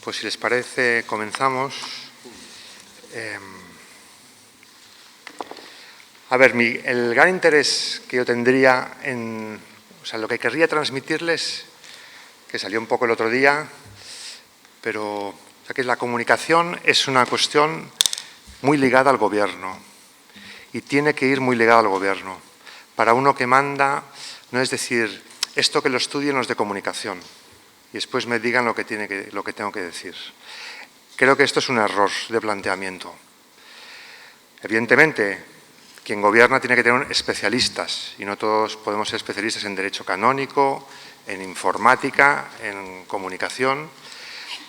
Pues si les parece, comenzamos. El gran interés que yo tendría lo que querría transmitirles, que salió un poco el otro día, pero que la comunicación es una cuestión muy ligada al gobierno y tiene que ir muy ligada al gobierno. Para uno que manda, no es decir, esto que lo estudien los de comunicación y después me digan lo que tengo que decir. Creo que esto es un error de planteamiento. Evidentemente, quien gobierna tiene que tener especialistas y no todos podemos ser especialistas en derecho canónico, en informática, en comunicación,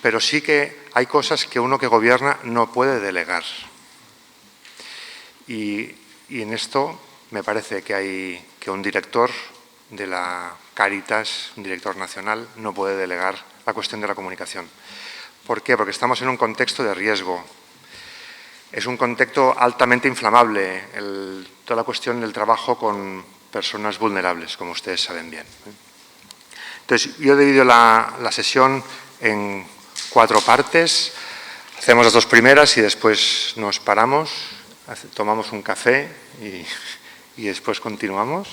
pero sí que hay cosas que uno que gobierna no puede delegar. Y en esto me parece que un director de la Cáritas, un director nacional, no puede delegar la cuestión de la comunicación. ¿Por qué? Porque estamos en un contexto de riesgo. Es un contexto altamente inflamable, toda la cuestión del trabajo con personas vulnerables, como ustedes saben bien. Entonces, yo he dividido la sesión en 4 partes. Hacemos las 2 primeras y después nos paramos, tomamos un café y después continuamos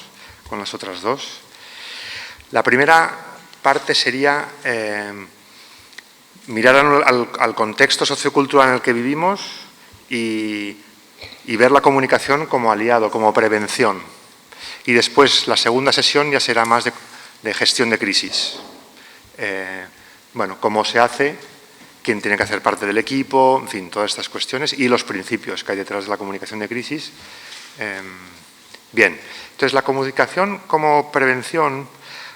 con las otras 2. La primera parte sería mirar al contexto sociocultural en el que vivimos y ver la comunicación como aliado, como prevención. Y después la segunda sesión ya será más de gestión de crisis. Cómo se hace, quién tiene que hacer parte del equipo, en fin, todas estas cuestiones y los principios que hay detrás de la comunicación de crisis. Bien, entonces la comunicación como prevención,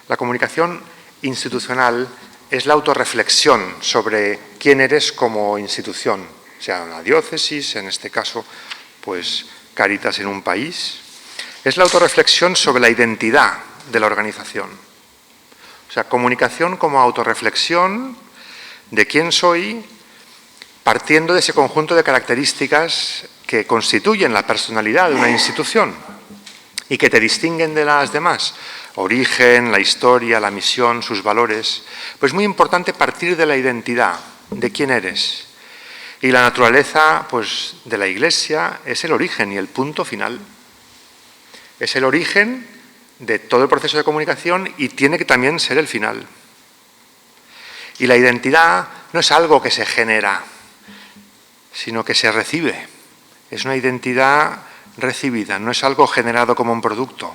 la comunicación institucional es la autorreflexión sobre quién eres como institución, o sea, una diócesis, en este caso, pues Cáritas en un país. Es la autorreflexión sobre la identidad de la organización. O sea, comunicación como autorreflexión de quién soy, partiendo de ese conjunto de características que constituyen la personalidad de una institución y que te distinguen de las demás. Origen, la historia, la misión, sus valores. Pues es muy importante partir de la identidad, de quién eres. Y la naturaleza, pues, de la Iglesia es el origen y el punto final. Es el origen de todo el proceso de comunicación y tiene que también ser el final. Y la identidad no es algo que se genera, sino que se recibe. Es una identidad recibida, no es algo generado como un producto.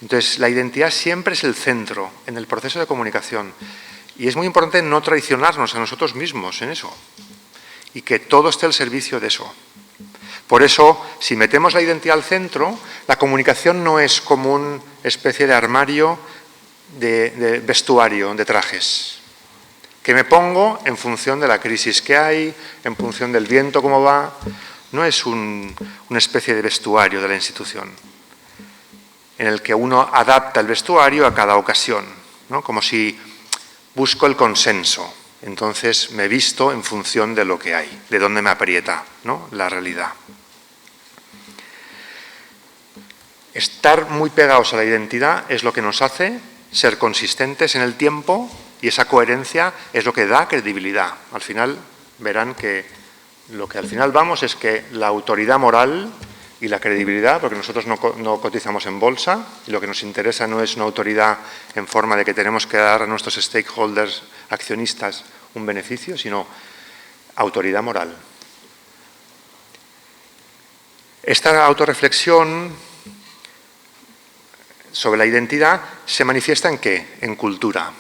Entonces, la identidad siempre es el centro en el proceso de comunicación. Y es muy importante no traicionarnos a nosotros mismos en eso. Y que todo esté al servicio de eso. Por eso, si metemos la identidad al centro, la comunicación no es como una especie de armario de vestuario, de trajes, que me pongo en función de la crisis que hay, en función del viento, cómo va. No es una especie de vestuario de la institución, en el que uno adapta el vestuario a cada ocasión, ¿no? Como si busco el consenso. Entonces me visto en función de lo que hay, de dónde me aprieta, ¿no? La realidad. Estar muy pegados a la identidad es lo que nos hace ser consistentes en el tiempo y esa coherencia es lo que da credibilidad. Al final verán que lo que al final vamos es que la autoridad moral y la credibilidad, porque nosotros no cotizamos en bolsa y lo que nos interesa no es una autoridad en forma de que tenemos que dar a nuestros stakeholders, accionistas, un beneficio, sino autoridad moral. Esta autorreflexión sobre la identidad se manifiesta ¿en qué? En cultura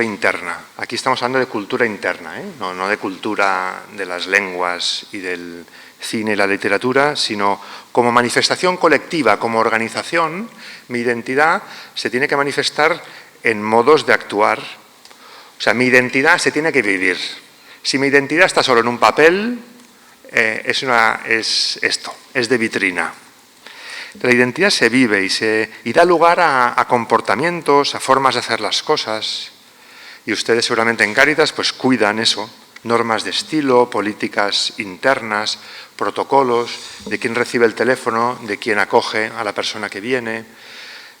interna. Aquí estamos hablando de cultura interna, no de cultura de las lenguas y del cine y la literatura, sino como manifestación colectiva, como organización, mi identidad se tiene que manifestar en modos de actuar. O sea, mi identidad se tiene que vivir. Si mi identidad está solo en un papel, es de vitrina. La identidad se vive y da lugar a comportamientos, a formas de hacer las cosas. Y ustedes seguramente en Cáritas pues cuidan eso, normas de estilo, políticas internas, protocolos, de quién recibe el teléfono, de quién acoge a la persona que viene,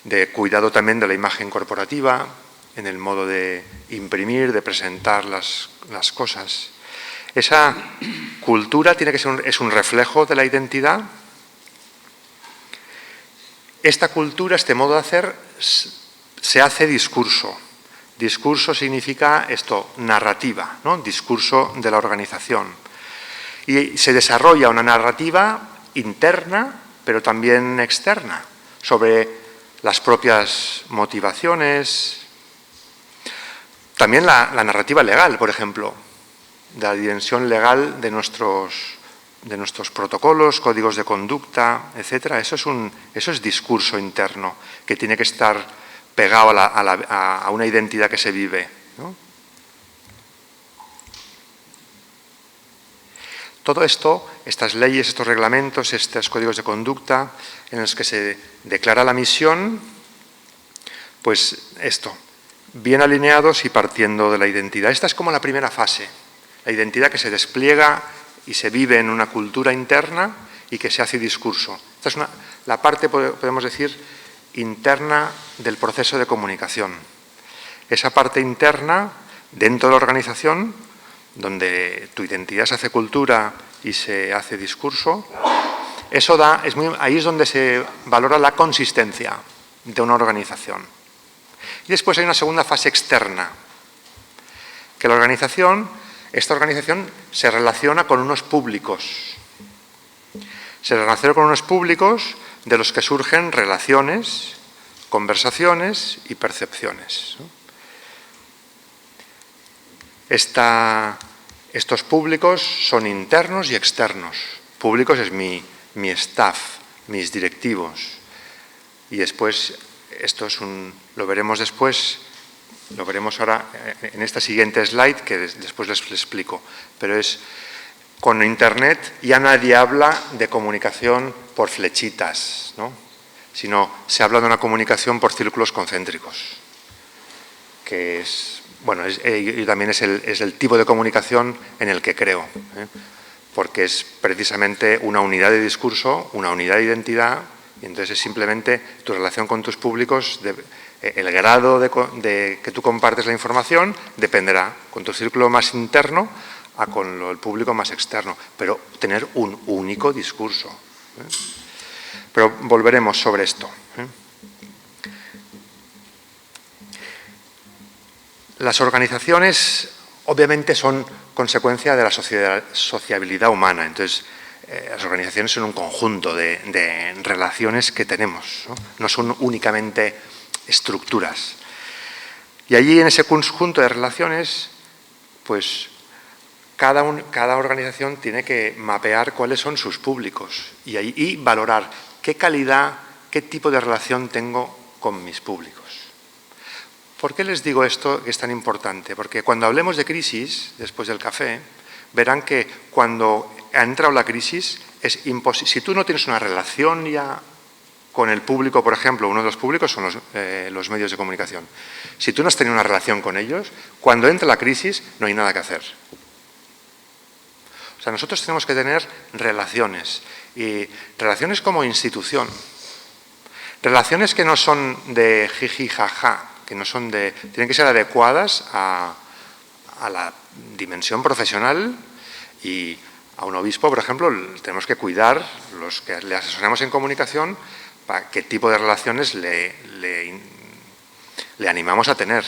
de cuidado también de la imagen corporativa. en el modo de imprimir, de presentar las cosas. Esa cultura tiene que ser es un reflejo de la identidad. Esta cultura, este modo de hacer, se hace discurso. Discurso significa esto, narrativa, ¿no? Discurso de la organización. Y se desarrolla una narrativa interna, pero también externa, sobre las propias motivaciones. También la narrativa legal, por ejemplo, de la dimensión legal de nuestros protocolos, códigos de conducta, etcétera. Eso es discurso interno que tiene que estar pegado a una identidad que se vive, ¿no? Todo esto, estas leyes, estos reglamentos, estos códigos de conducta en los que se declara la misión, pues esto, bien alineados y partiendo de la identidad. Esta es como la primera fase, la identidad que se despliega y se vive en una cultura interna y que se hace discurso. Esta es la parte, podemos decir, interna del proceso de comunicación. Esa parte interna, dentro de la organización, donde tu identidad se hace cultura y se hace discurso, eso ahí es donde se valora la consistencia de una organización. Y después hay una segunda fase externa, que esta organización se relaciona con unos públicos. Se relaciona con unos públicos de los que surgen relaciones, conversaciones y percepciones, ¿no? Estos públicos son internos y externos. Públicos es mi staff, mis directivos. Y después, lo veremos después, lo veremos ahora en esta siguiente slide, que después les explico. Pero con Internet ya nadie habla de comunicación por flechitas, ¿no? Sino se habla de una comunicación por círculos concéntricos, que y también es el tipo de comunicación en el que creo, porque es precisamente una unidad de discurso, una unidad de identidad, y entonces es simplemente tu relación con tus públicos, el grado de que tú compartes la información dependerá con tu círculo más interno a con el público más externo, pero tener un único discurso. Pero volveremos sobre esto. Las organizaciones, obviamente, son consecuencia de la sociabilidad humana. Entonces, las organizaciones son un conjunto de relaciones que tenemos, ¿no? No son únicamente estructuras. Y allí, en ese conjunto de relaciones, pues cada organización tiene que mapear cuáles son sus públicos y valorar qué calidad, qué tipo de relación tengo con mis públicos. ¿Por qué les digo esto que es tan importante? Porque cuando hablemos de crisis, después del café, verán que cuando ha entrado la crisis, es imposible. Si tú no tienes una relación ya con el público, por ejemplo, uno de los públicos son los medios de comunicación. Si tú no has tenido una relación con ellos, cuando entra la crisis no hay nada que hacer. O sea, nosotros tenemos que tener relaciones, y relaciones como institución. Relaciones que no son de jiji, jaja, que no son tienen que ser adecuadas a la dimensión profesional, y a un obispo, por ejemplo, tenemos que cuidar, los que le asesoramos en comunicación, para qué tipo de relaciones le animamos a tener,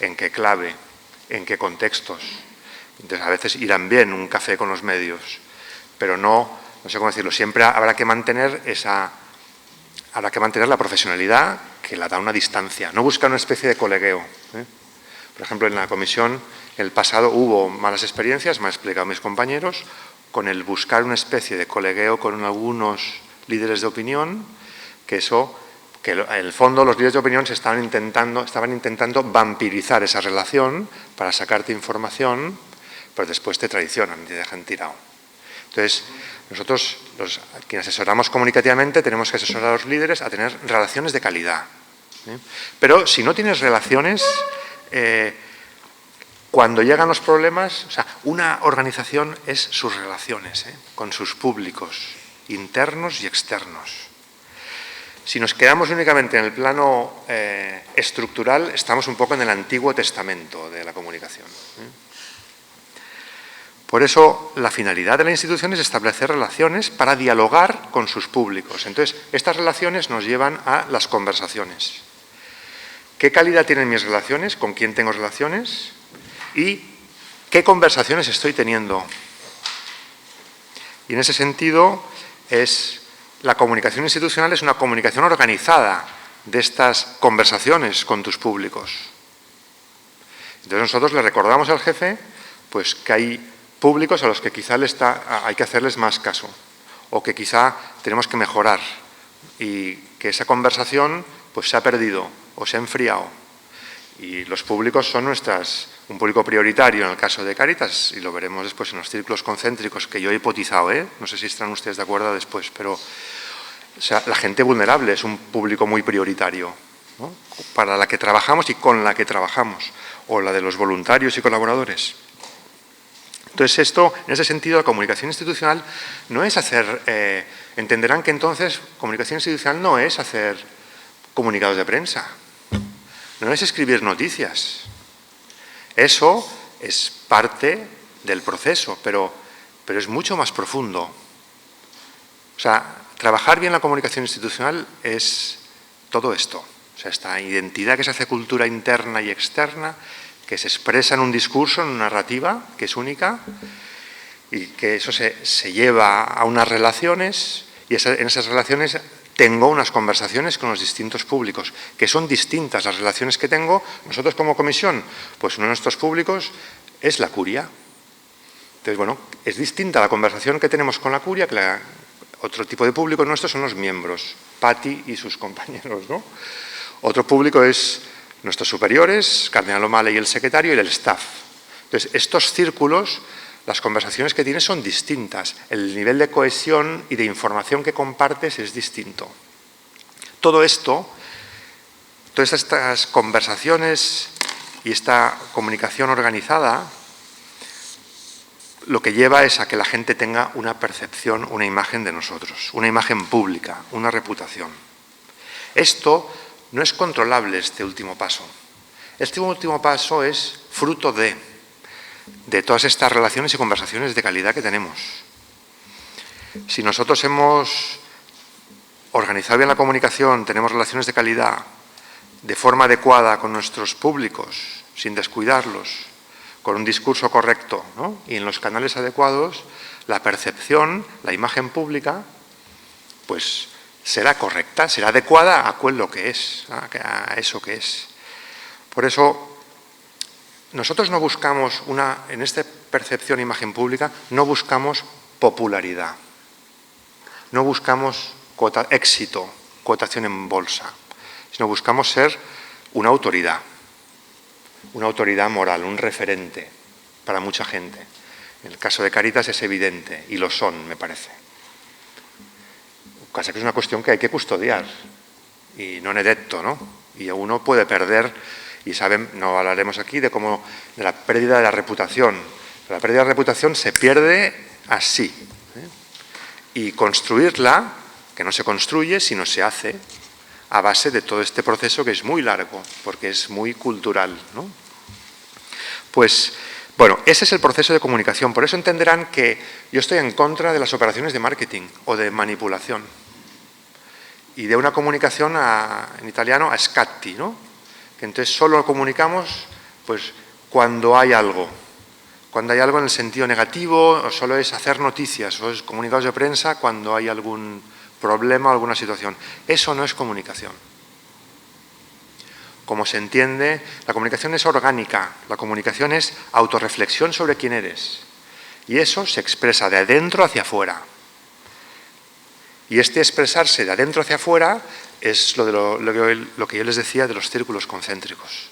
en qué clave, en qué contextos. Entonces, a veces irán bien un café con los medios, pero no sé cómo decirlo, siempre habrá que mantener la profesionalidad que la da una distancia, no buscar una especie de colegueo. Por ejemplo, en la comisión, el pasado hubo malas experiencias, me han explicado mis compañeros, con el buscar una especie de colegueo con algunos líderes de opinión, que en el fondo los líderes de opinión estaban intentando vampirizar esa relación para sacarte información, pero después te traicionan y te dejan tirado. Entonces, nosotros, quienes asesoramos comunicativamente, tenemos que asesorar a los líderes a tener relaciones de calidad. Pero si no tienes relaciones, cuando llegan los problemas, o sea, una organización es sus relaciones con sus públicos, internos y externos. Si nos quedamos únicamente en el plano estructural estamos un poco en el Antiguo Testamento de la comunicación. Por eso, la finalidad de la institución es establecer relaciones para dialogar con sus públicos. Entonces, estas relaciones nos llevan a las conversaciones. ¿Qué calidad tienen mis relaciones? ¿Con quién tengo relaciones? ¿Y qué conversaciones estoy teniendo? Y en ese sentido, la comunicación institucional es una comunicación organizada de estas conversaciones con tus públicos. Entonces, nosotros le recordamos al jefe pues, que hay públicos a los que quizá hay que hacerles más caso o que quizá tenemos que mejorar y que esa conversación pues, se ha perdido o se ha enfriado. Y los públicos son un público prioritario en el caso de Cáritas y lo veremos después en los círculos concéntricos que yo he hipotizado, no sé si estarán ustedes de acuerdo después, pero o sea, la gente vulnerable es un público muy prioritario, ¿no? Para la que trabajamos y con la que trabajamos, o la de los voluntarios y colaboradores. Entonces, esto, en ese sentido, la comunicación institucional no es hacer... entenderán que entonces comunicación institucional no es hacer comunicados de prensa, no es escribir noticias. Eso es parte del proceso, pero es mucho más profundo. O sea, trabajar bien la comunicación institucional es todo esto. O sea, esta identidad que se hace cultura interna y externa, que se expresa en un discurso, en una narrativa, que es única, y que eso se lleva a unas relaciones, y en esas relaciones tengo unas conversaciones con los distintos públicos, que son distintas las relaciones que tengo. Nosotros como comisión, pues uno de nuestros públicos es la curia. Entonces, bueno, es distinta la conversación que tenemos con la curia, que otro tipo de público nuestro son los miembros, Patti y sus compañeros, ¿no? Otro público es nuestros superiores, Cardenal O'Malley y el secretario y el staff. Entonces, estos círculos, las conversaciones que tienes son distintas. El nivel de cohesión y de información que compartes es distinto. Todo esto, todas estas conversaciones y esta comunicación organizada, lo que lleva es a que la gente tenga una percepción, una imagen de nosotros, una imagen pública, una reputación. Esto no es controlable, este último paso. Este último paso es fruto de todas estas relaciones y conversaciones de calidad que tenemos. Si nosotros hemos organizado bien la comunicación, tenemos relaciones de calidad, de forma adecuada con nuestros públicos, sin descuidarlos, con un discurso correcto, ¿no? Y en los canales adecuados, la percepción, la imagen pública, pues será correcta, será adecuada a lo que es, a eso que es. Por eso, nosotros no buscamos en esta percepción e imagen pública, no buscamos popularidad, no buscamos éxito, cotación en bolsa, sino buscamos ser una autoridad moral, un referente para mucha gente. En el caso de Cáritas es evidente, y lo son, me parece. Casi que es una cuestión que hay que custodiar, y non è detto, ¿no? Y uno puede perder, y saben, no hablaremos aquí de la pérdida de la reputación. Pero la pérdida de la reputación se pierde así. Y construirla, que no se construye, sino se hace a base de todo este proceso que es muy largo, porque es muy cultural, ¿no? Pues, bueno, ese es el proceso de comunicación. Por eso entenderán que yo estoy en contra de las operaciones de marketing o de manipulación. Y de una comunicación en italiano a scatti, ¿no? Que entonces solo comunicamos pues, cuando hay algo. Cuando hay algo en el sentido negativo, o solo es hacer noticias, o es comunicados de prensa cuando hay algún problema o alguna situación. Eso no es comunicación. Como se entiende, la comunicación es orgánica, la comunicación es autorreflexión sobre quién eres. Y eso se expresa de adentro hacia afuera. Y este expresarse de adentro hacia afuera es lo que yo les decía de los círculos concéntricos.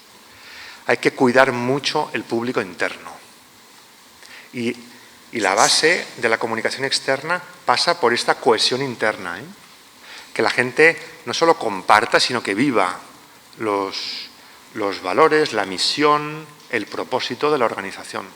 Hay que cuidar mucho el público interno. Y la base de la comunicación externa pasa por esta cohesión interna, que la gente no solo comparta, sino que viva los valores, la misión, el propósito de la organización.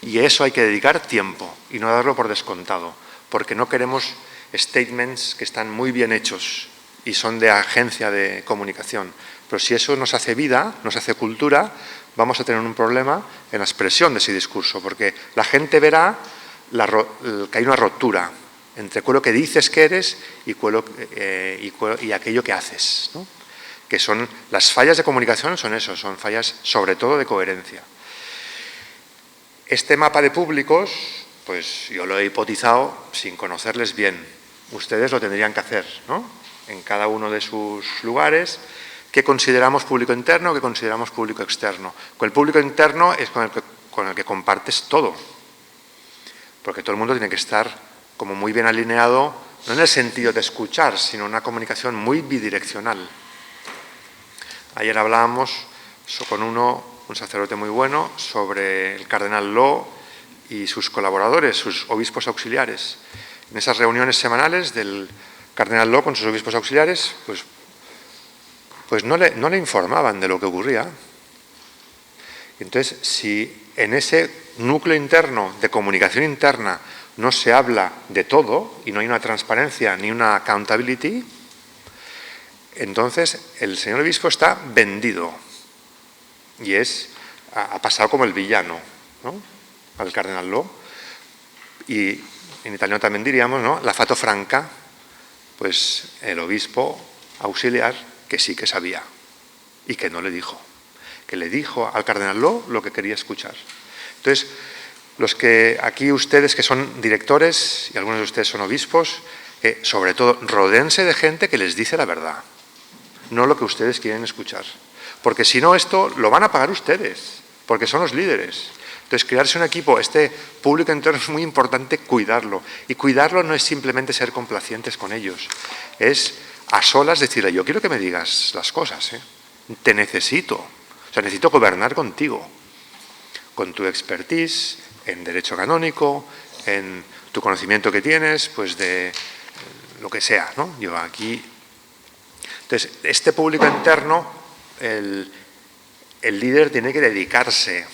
Y a eso hay que dedicar tiempo y no darlo por descontado, porque no queremos statements que están muy bien hechos y son de agencia de comunicación. Pero si eso nos hace vida, nos hace cultura, vamos a tener un problema en la expresión de ese discurso, porque la gente verá que hay una ruptura entre lo que dices que eres y aquello que haces, ¿no? Que son las fallas de comunicación, son eso, son fallas sobre todo de coherencia. Este mapa de públicos, pues yo lo he hipotizado sin conocerles bien. Ustedes lo tendrían que hacer, ¿no? En cada uno de sus lugares, qué consideramos público interno, qué consideramos público externo. Con el público interno es con el que compartes todo, porque todo el mundo tiene que estar como muy bien alineado, no en el sentido de escuchar, sino una comunicación muy bidireccional. Ayer hablábamos con un sacerdote muy bueno, sobre el cardenal Lo y sus colaboradores, sus obispos auxiliares. En esas reuniones semanales del cardenal Lo con sus obispos auxiliares, pues no le informaban de lo que ocurría. Entonces, si en ese núcleo interno de comunicación interna no se habla de todo y no hay una transparencia ni una accountability, entonces el señor obispo está vendido y ha pasado como el villano, ¿no? Al cardenal Lo. Y en italiano también diríamos, ¿no?, la fato franca, pues el obispo auxiliar que sí que sabía y que no le dijo, que le dijo al cardenal lo que quería escuchar. Entonces, los que aquí ustedes que son directores y algunos de ustedes son obispos, sobre todo rodéense de gente que les dice la verdad, no lo que ustedes quieren escuchar, porque si no esto lo van a pagar ustedes, porque son los líderes. Entonces, crearse un equipo, este público interno es muy importante cuidarlo. Y cuidarlo no es simplemente ser complacientes con ellos. Es a solas decirle, yo quiero que me digas las cosas, ¿eh? Te necesito. O sea, necesito gobernar contigo. Con tu expertise en derecho canónico, en tu conocimiento que tienes, pues de lo que sea, ¿no? Yo aquí... Entonces, este público interno, el líder tiene que dedicarse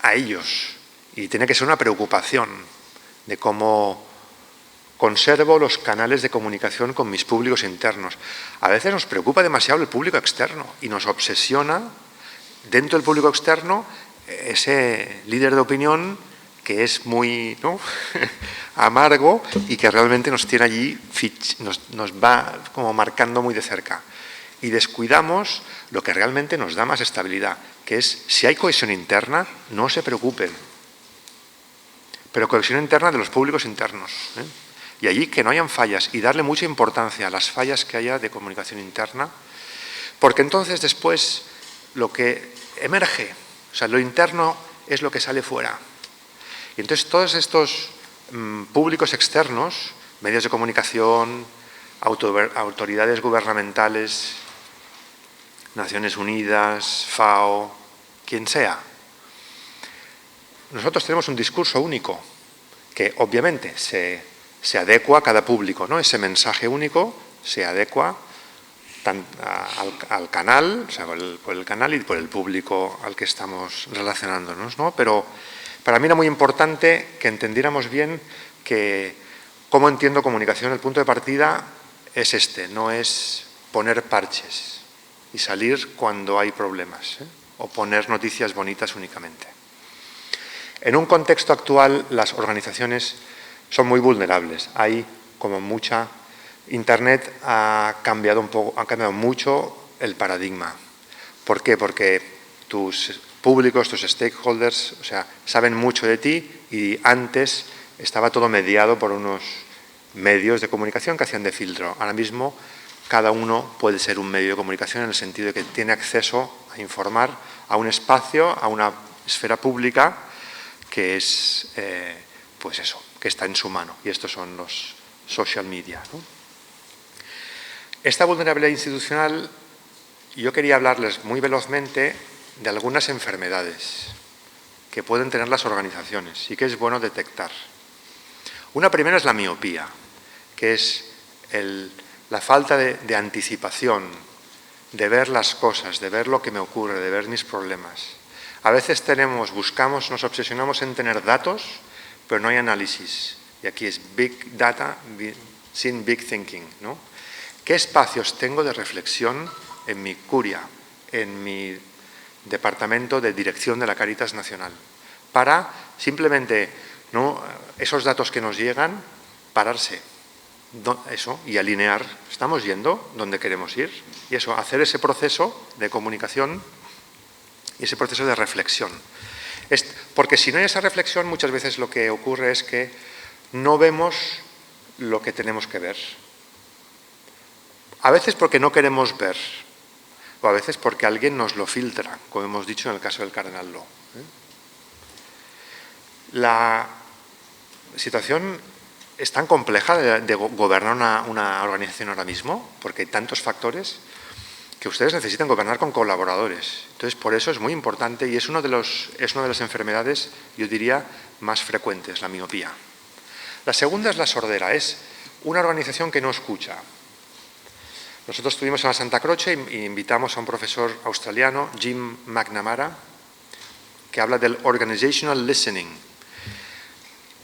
a ellos y tiene que ser una preocupación de cómo conservo los canales de comunicación con mis públicos internos. A veces nos preocupa demasiado el público externo y nos obsesiona dentro del público externo ese líder de opinión que es muy, ¿no?, amargo y que realmente nos tiene allí, nos va como marcando muy de cerca. Y descuidamos lo que realmente nos da más estabilidad, que es, si hay cohesión interna, no se preocupen. Pero cohesión interna de los públicos internos, ¿eh? Y allí que no hayan fallas y darle mucha importancia a las fallas que haya de comunicación interna, porque entonces después lo que emerge, o sea, lo interno es lo que sale fuera. Y entonces todos estos públicos externos, medios de comunicación, autoridades gubernamentales, Naciones Unidas, FAO, quien sea. Nosotros tenemos un discurso único que obviamente se adecua a cada público, ¿no? Ese mensaje único se adecua al canal, o sea, por el canal y por el público al que estamos relacionándonos, ¿no? Pero para mí era muy importante que entendiéramos bien que cómo entiendo comunicación. El punto de partida es no es poner parches y salir cuando hay problemas, ¿eh?, o poner noticias bonitas únicamente. En un contexto actual, las organizaciones son muy vulnerables. Hay como mucha... Internet ha cambiado mucho el paradigma. ¿Por qué? Porque tus públicos, tus stakeholders, o sea, saben mucho de ti y antes estaba todo mediado por unos medios de comunicación que hacían de filtro. Ahora mismo cada uno puede ser un medio de comunicación en el sentido de que tiene acceso a informar a un espacio, a una esfera pública que es, pues eso, que está en su mano. Y estos son los social media, ¿no? Esta vulnerabilidad institucional, yo quería hablarles muy velozmente de algunas enfermedades que pueden tener las organizaciones y que es bueno detectar. Una primera es la miopía, que es la falta de anticipación, de ver las cosas, de ver lo que me ocurre, de ver mis problemas. A veces buscamos, nos obsesionamos en tener datos, pero no hay análisis. Y aquí es big data, sin big thinking, ¿no? ¿Qué espacios tengo de reflexión en mi curia, en mi departamento de dirección de la Cáritas Nacional? Para simplemente, ¿no?, esos datos que nos llegan, pararse, eso, y alinear. ¿Estamos yendo donde queremos ir? Y eso, hacer ese proceso de comunicación y ese proceso de reflexión. Porque si no hay esa reflexión, muchas veces lo que ocurre es que no vemos lo que tenemos que ver. A veces porque no queremos ver, o a veces porque alguien nos lo filtra, como hemos dicho en el caso del cardenal Lo. La situación es tan compleja de gobernar una organización ahora mismo, porque hay tantos factores, que ustedes necesitan gobernar con colaboradores. Entonces, por eso es muy importante y es una de las enfermedades, yo diría, más frecuentes, la miopía. La segunda es la sordera, es una organización que no escucha. Nosotros estuvimos en la Santa Croce e invitamos a un profesor australiano, Jim McNamara, que habla del organizational listening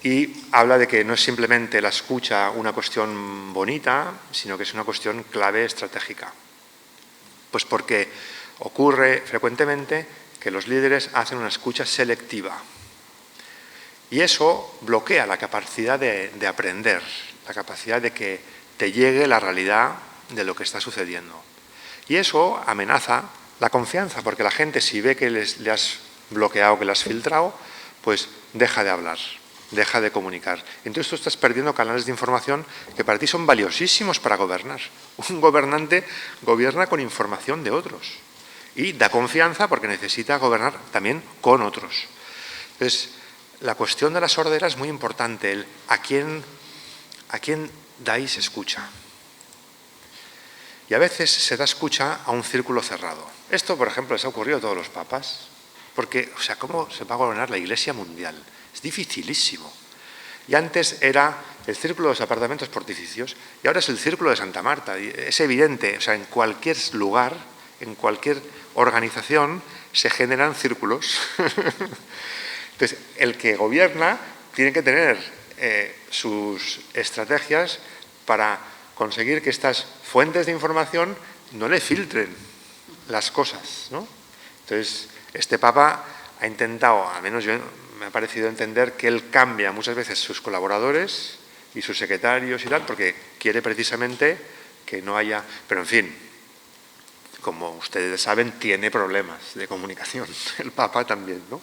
y habla de que no es simplemente la escucha una cuestión bonita, sino que es una cuestión clave estratégica. Pues porque ocurre frecuentemente que los líderes hacen una escucha selectiva y eso bloquea la capacidad de aprender, la capacidad de que te llegue la realidad de lo que está sucediendo. Y eso amenaza la confianza, porque la gente, si ve que le has bloqueado, que le has filtrado, pues deja de hablar, deja de comunicar. Entonces tú estás perdiendo canales de información que para ti son valiosísimos para gobernar. Un gobernante gobierna con información de otros y da confianza porque necesita gobernar también con otros. Entonces, la cuestión de la sordera es muy importante, ¿a quién dais escucha? Y a veces se da escucha a un círculo cerrado. Esto, por ejemplo, les ha ocurrido a todos los papas, porque, o sea, ¿cómo se va a gobernar la Iglesia mundial? Es dificilísimo. Y antes era el círculo de los apartamentos pontificios y ahora es el círculo de Santa Marta. Y es evidente, o sea, en cualquier lugar, en cualquier organización, se generan círculos. Entonces, el que gobierna tiene que tener sus estrategias para conseguir que estas fuentes de información no le filtren las cosas, ¿no? Entonces, este Papa ha intentado, al menos yo me ha parecido entender, que él cambia muchas veces sus colaboradores y sus secretarios y tal, porque quiere precisamente que no haya... Pero, en fin, como ustedes saben, tiene problemas de comunicación. El Papa también, ¿no?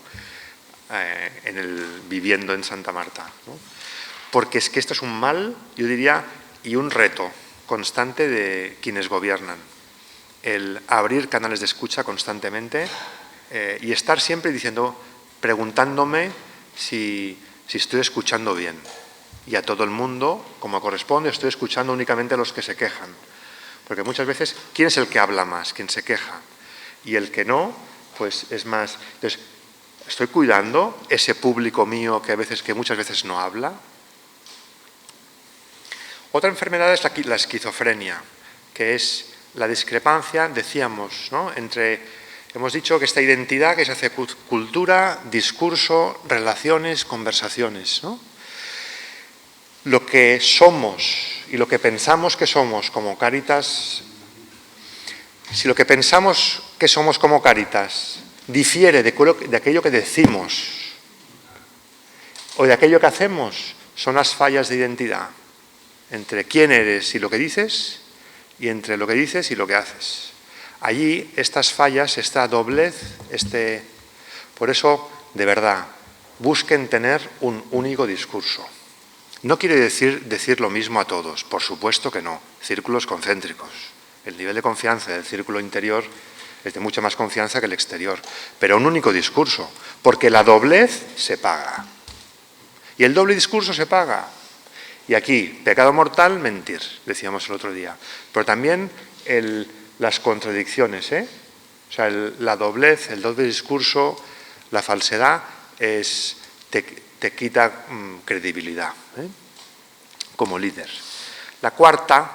Viviendo en Santa Marta, ¿no? Porque es que esto es un mal, yo diría, y un reto constante de quienes gobiernan. El abrir canales de escucha constantemente y estar siempre diciendo, preguntándome si estoy escuchando bien. Y a todo el mundo, como corresponde, estoy escuchando únicamente a los que se quejan. Porque muchas veces, ¿quién es el que habla más? ¿Quién se queja? Y el que no, pues es más... Entonces, ¿estoy cuidando ese público mío que muchas veces no habla? Otra enfermedad es la esquizofrenia, que es la discrepancia, decíamos, ¿no?, hemos dicho que esta identidad que se hace cultura, discurso, relaciones, conversaciones, ¿no? Lo que somos y lo que pensamos que somos como Cáritas, si lo que pensamos que somos como Cáritas difiere de aquello que decimos o de aquello que hacemos, son las fallas de identidad entre quién eres y lo que dices, y entre lo que dices y lo que haces. Allí, estas fallas, esta doblez, por eso, de verdad, busquen tener un único discurso. No quiere decir lo mismo a todos, por supuesto que no, círculos concéntricos. El nivel de confianza del círculo interior es de mucha más confianza que el exterior, pero un único discurso, porque la doblez se paga. Y el doble discurso se paga. Y aquí, pecado mortal, mentir, decíamos el otro día. Pero también las contradicciones, O sea, la doblez, el doble discurso, la falsedad, te quita credibilidad, como líder. La cuarta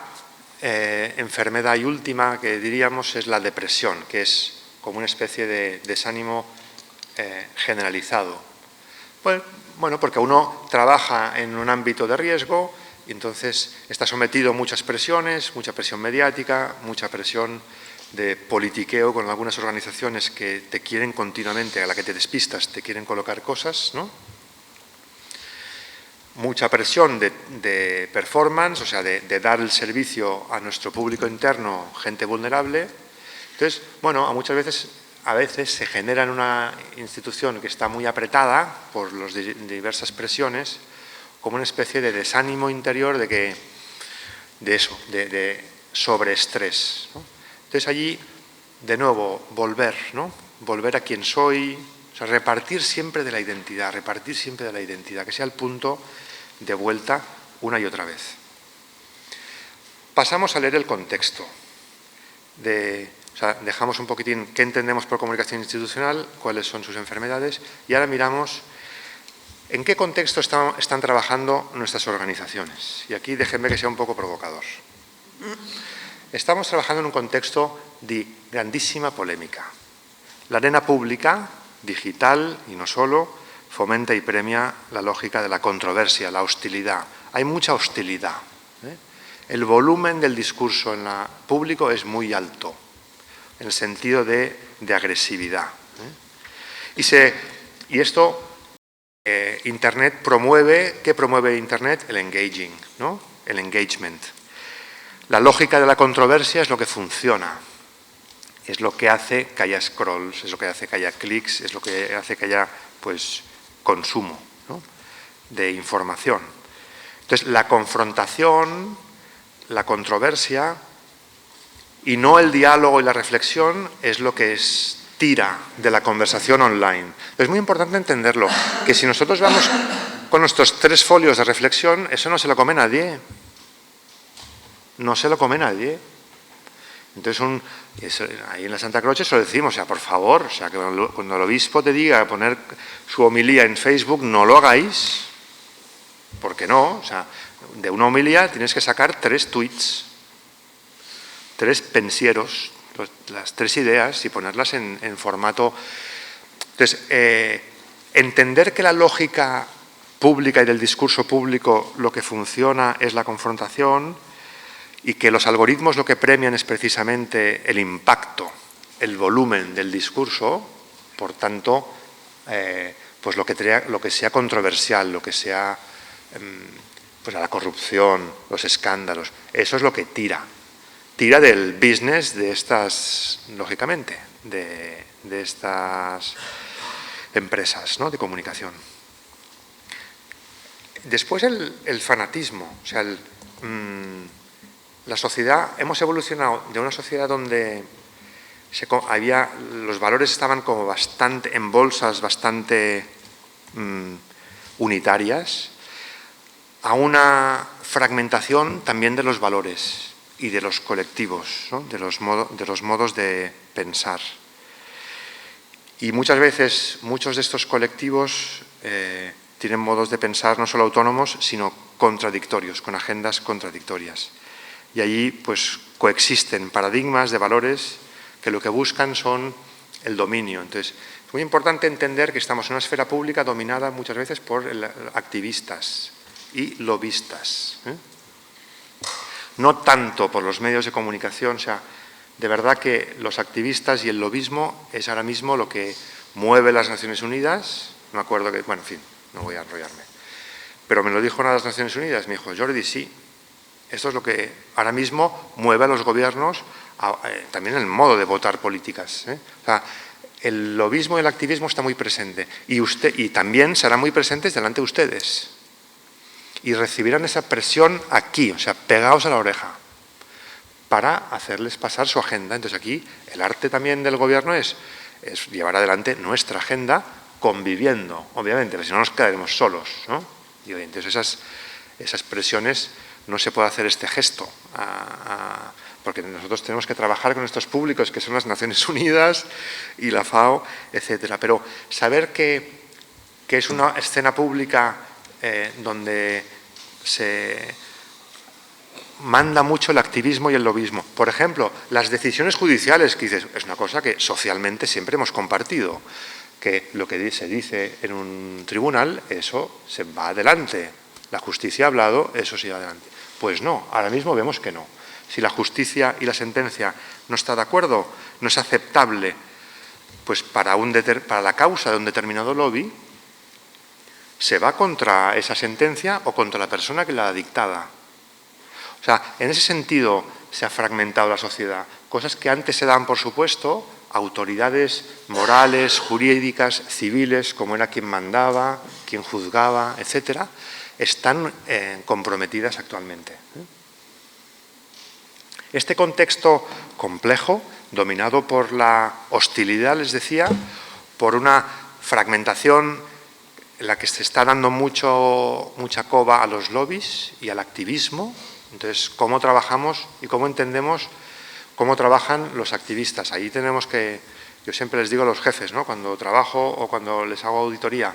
enfermedad y última que diríamos es la depresión, que es como una especie de desánimo generalizado. Bueno, porque uno trabaja en un ámbito de riesgo y entonces está sometido a muchas presiones, mucha presión mediática, mucha presión de politiqueo con algunas organizaciones que te quieren continuamente, a la que te despistas, te quieren colocar cosas, ¿no? Mucha presión de performance, o sea, de dar el servicio a nuestro público interno, gente vulnerable. Entonces, bueno, a veces se genera en una institución que está muy apretada por las diversas presiones, como una especie de desánimo interior de sobreestrés, ¿no? Entonces allí, de nuevo, volver, ¿no? Volver a quien soy, o sea, repartir siempre de la identidad, que sea el punto de vuelta una y otra vez. Pasamos a leer el contexto. Dejamos un poquitín qué entendemos por comunicación institucional, cuáles son sus enfermedades, y ahora miramos en qué contexto están trabajando nuestras organizaciones. Y aquí déjenme que sea un poco provocador. Estamos trabajando en un contexto de grandísima polémica. La arena pública, digital y no solo, fomenta y premia la lógica de la controversia, la hostilidad. Hay mucha hostilidad, ¿eh? El volumen del discurso en el público es muy alto, en el sentido de agresividad, ¿eh? Y esto, Internet promueve, ¿qué promueve Internet? El engaging, ¿no? El engagement. La lógica de la controversia es lo que funciona, es lo que hace que haya scrolls, es lo que hace que haya clics, es lo que hace que haya, pues, consumo, ¿no? De información. Entonces, la confrontación, la controversia y no el diálogo y la reflexión es lo que tira de la conversación online. Es muy importante entenderlo, que si nosotros vamos con nuestros 3 folios de reflexión, eso no se lo come nadie. No se lo come nadie. Entonces, ahí en la Santa Croce eso lo decimos, o sea, por favor, o sea, que cuando el obispo te diga poner su homilía en Facebook, no lo hagáis. ¿Por qué no? O sea, de una homilía tienes que sacar 3 tweets, 3 pensieros, las 3 ideas y ponerlas en formato. Entonces, entender que la lógica pública y del discurso público lo que funciona es la confrontación y que los algoritmos lo que premian es precisamente el impacto, el volumen del discurso, por tanto, pues lo que sea controversial, lo que sea pues a la corrupción, los escándalos, eso es lo que tira del business de estas, lógicamente, de estas empresas, ¿no? De comunicación. Después el fanatismo, o sea, la sociedad, hemos evolucionado de una sociedad donde los valores estaban como bastante en bolsas, bastante unitarias, a una fragmentación también de los valores y de los colectivos, ¿no? de los modos de pensar. Y muchas veces, muchos de estos colectivos tienen modos de pensar no solo autónomos, sino contradictorios, con agendas contradictorias. Y allí pues coexisten paradigmas de valores que lo que buscan son el dominio. Entonces, es muy importante entender que estamos en una esfera pública dominada muchas veces por activistas y lobistas, ¿eh? No tanto por los medios de comunicación, o sea, de verdad que los activistas y el lobismo es ahora mismo lo que mueve las Naciones Unidas. Me acuerdo que, bueno, en fin, no voy a enrollarme. Pero me lo dijo una de las Naciones Unidas, me dijo, Jordi, sí, esto es lo que ahora mismo mueve a los gobiernos, también el modo de votar políticas, ¿eh? O sea, el lobismo y el activismo está muy presente y también serán muy presentes delante de ustedes y recibirán esa presión aquí, o sea, pegados a la oreja para hacerles pasar su agenda. Entonces aquí el arte también del gobierno es llevar adelante nuestra agenda conviviendo, obviamente, porque si no nos quedaremos solos, ¿no? Y entonces esas presiones, no se puede hacer este gesto, porque nosotros tenemos que trabajar con estos públicos que son las Naciones Unidas y la FAO, etcétera. Pero saber que es una escena pública donde se manda mucho el activismo y el lobismo. Por ejemplo, las decisiones judiciales, que dices, es una cosa que socialmente siempre hemos compartido, que lo que se dice en un tribunal, eso se va adelante. La justicia ha hablado, eso sigue adelante. Pues no, ahora mismo vemos que no. Si la justicia y la sentencia no está de acuerdo, no es aceptable pues para la causa de un determinado lobby, se va contra esa sentencia o contra la persona que la ha dictada. O sea, en ese sentido se ha fragmentado la sociedad. Cosas que antes se daban por supuesto, autoridades morales, jurídicas, civiles, como era quien mandaba, quien juzgaba, etcétera, están comprometidas actualmente. Este contexto complejo, dominado por la hostilidad, les decía, por una fragmentación en la que se está dando mucha coba a los lobbies y al activismo. Entonces, ¿cómo trabajamos y cómo entendemos cómo trabajan los activistas? Ahí tenemos que, yo siempre les digo a los jefes, ¿no?, cuando trabajo o cuando les hago auditoría,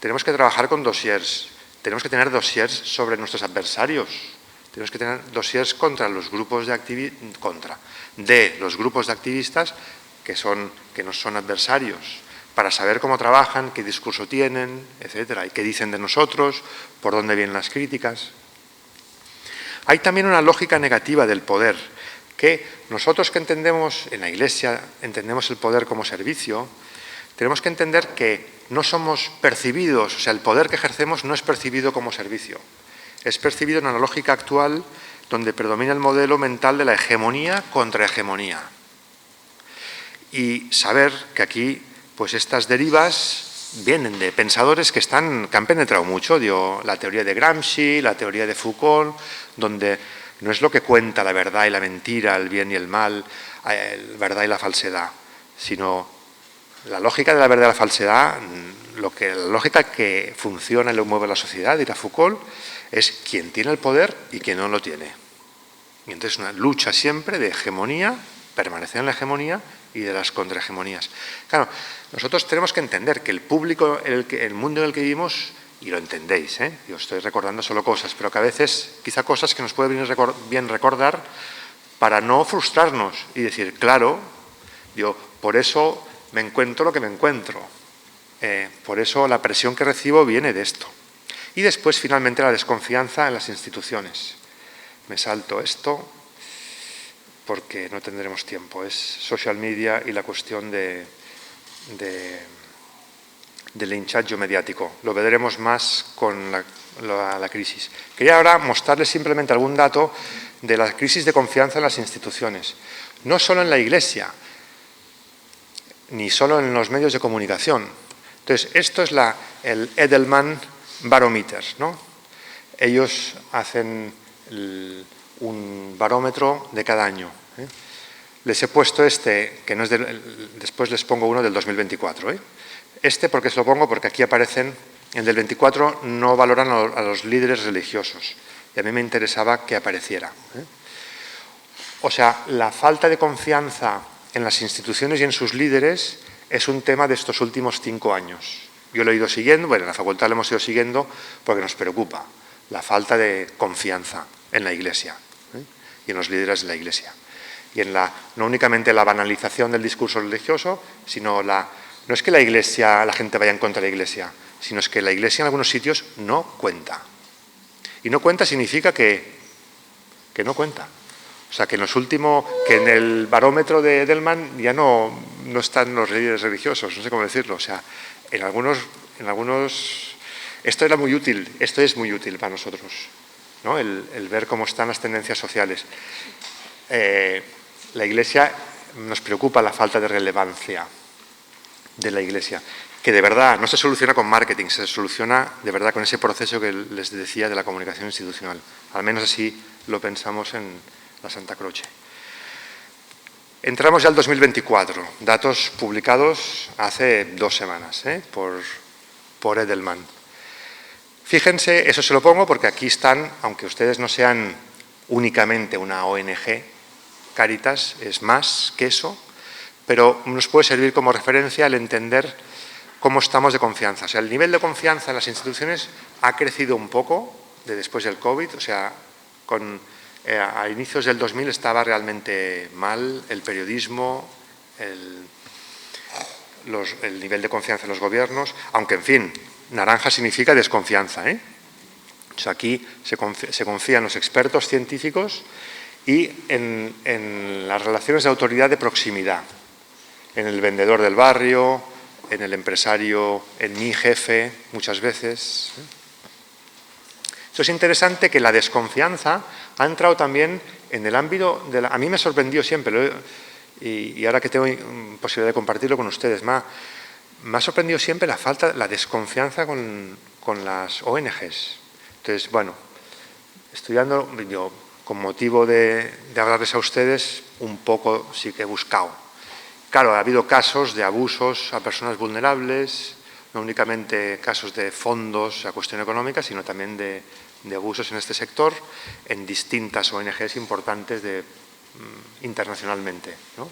tenemos que trabajar con dossiers, tenemos que tener dossiers sobre nuestros adversarios, tenemos que tener dossiers contra los grupos de los grupos de activistas que no son adversarios, para saber cómo trabajan, qué discurso tienen, etcétera, y qué dicen de nosotros, por dónde vienen las críticas. Hay también una lógica negativa del poder, que nosotros que entendemos, en la Iglesia, entendemos el poder como servicio, tenemos que entender que no somos percibidos, o sea, el poder que ejercemos no es percibido como servicio, es percibido en una lógica actual donde predomina el modelo mental de la hegemonía contra hegemonía. Y saber que aquí, pues estas derivas vienen de pensadores que han penetrado mucho, la teoría de Gramsci, la teoría de Foucault, donde no es lo que cuenta la verdad y la mentira, el bien y el mal, la verdad y la falsedad, sino la lógica de la verdad y la falsedad, la lógica que funciona y lo mueve la sociedad, dirá Foucault, es quien tiene el poder y quien no lo tiene. Y entonces una lucha siempre de hegemonía, permanecer en la hegemonía y de las contrahegemonías. Claro, nosotros tenemos que entender que el público, el mundo en el que vivimos, y lo entendéis, yo estoy recordando solo cosas, pero que a veces quizá cosas que nos puede venir bien recordar para no frustrarnos y decir, claro, por eso me encuentro lo que me encuentro, por eso la presión que recibo viene de esto. Y después, finalmente, la desconfianza en las instituciones. Me salto esto porque no tendremos tiempo. Es social media y la cuestión del linchaggio mediático. Lo veremos más con la crisis. Quería ahora mostrarles simplemente algún dato de la crisis de confianza en las instituciones. No solo en la Iglesia, ni solo en los medios de comunicación. Entonces, esto es el Edelman Barometer, ¿no? Ellos hacen un barómetro de cada año. Les he puesto que no es después les pongo uno del 2024. Porque se lo pongo porque aquí aparecen, el del 24 no valoran a los líderes religiosos, y a mí me interesaba que apareciera. O sea, la falta de confianza en las instituciones y en sus líderes es un tema de estos últimos 5 años. Yo lo he ido siguiendo, en la facultad lo hemos ido siguiendo porque nos preocupa la falta de confianza en la Iglesia y en los líderes de la Iglesia. Y no únicamente la banalización del discurso religioso, sino no es que la gente vaya en contra de la Iglesia, sino es que la Iglesia en algunos sitios no cuenta. Y no cuenta significa que no cuenta. O sea, que en el barómetro de Edelman ya no están los líderes religiosos, no sé cómo decirlo. O sea, en algunos esto era muy útil, esto es muy útil para nosotros, ¿no? El ver cómo están las tendencias sociales. La Iglesia, nos preocupa la falta de relevancia de la Iglesia, que de verdad no se soluciona con marketing, se soluciona de verdad con ese proceso que les decía de la comunicación institucional. Al menos así lo pensamos en la Santa Croce. Entramos ya al 2024, datos publicados hace 2 semanas por Edelman. Fíjense, eso se lo pongo porque aquí están, aunque ustedes no sean únicamente una ONG, Cáritas es más que eso, pero nos puede servir como referencia el entender cómo estamos de confianza. O sea, el nivel de confianza en las instituciones ha crecido un poco después del COVID, o sea, a inicios del 2000 estaba realmente mal el periodismo, el nivel de confianza en los gobiernos, aunque, en fin, naranja significa desconfianza, O sea, aquí se confía en los expertos científicos y en las relaciones de autoridad de proximidad, en el vendedor del barrio, en el empresario, en mi jefe, muchas veces. Eso es interesante, que la desconfianza ha entrado también en el ámbito de la... A mí me sorprendió siempre, y ahora que tengo posibilidad de compartirlo con ustedes, me ha sorprendido siempre la desconfianza con las ONGs. Entonces, bueno, estudiando, yo, con motivo de hablarles a ustedes, un poco sí que he buscado. Claro, ha habido casos de abusos a personas vulnerables, no únicamente casos de fondos a cuestión económica, sino también de abusos en este sector en distintas ONGs importantes internacionalmente, ¿no?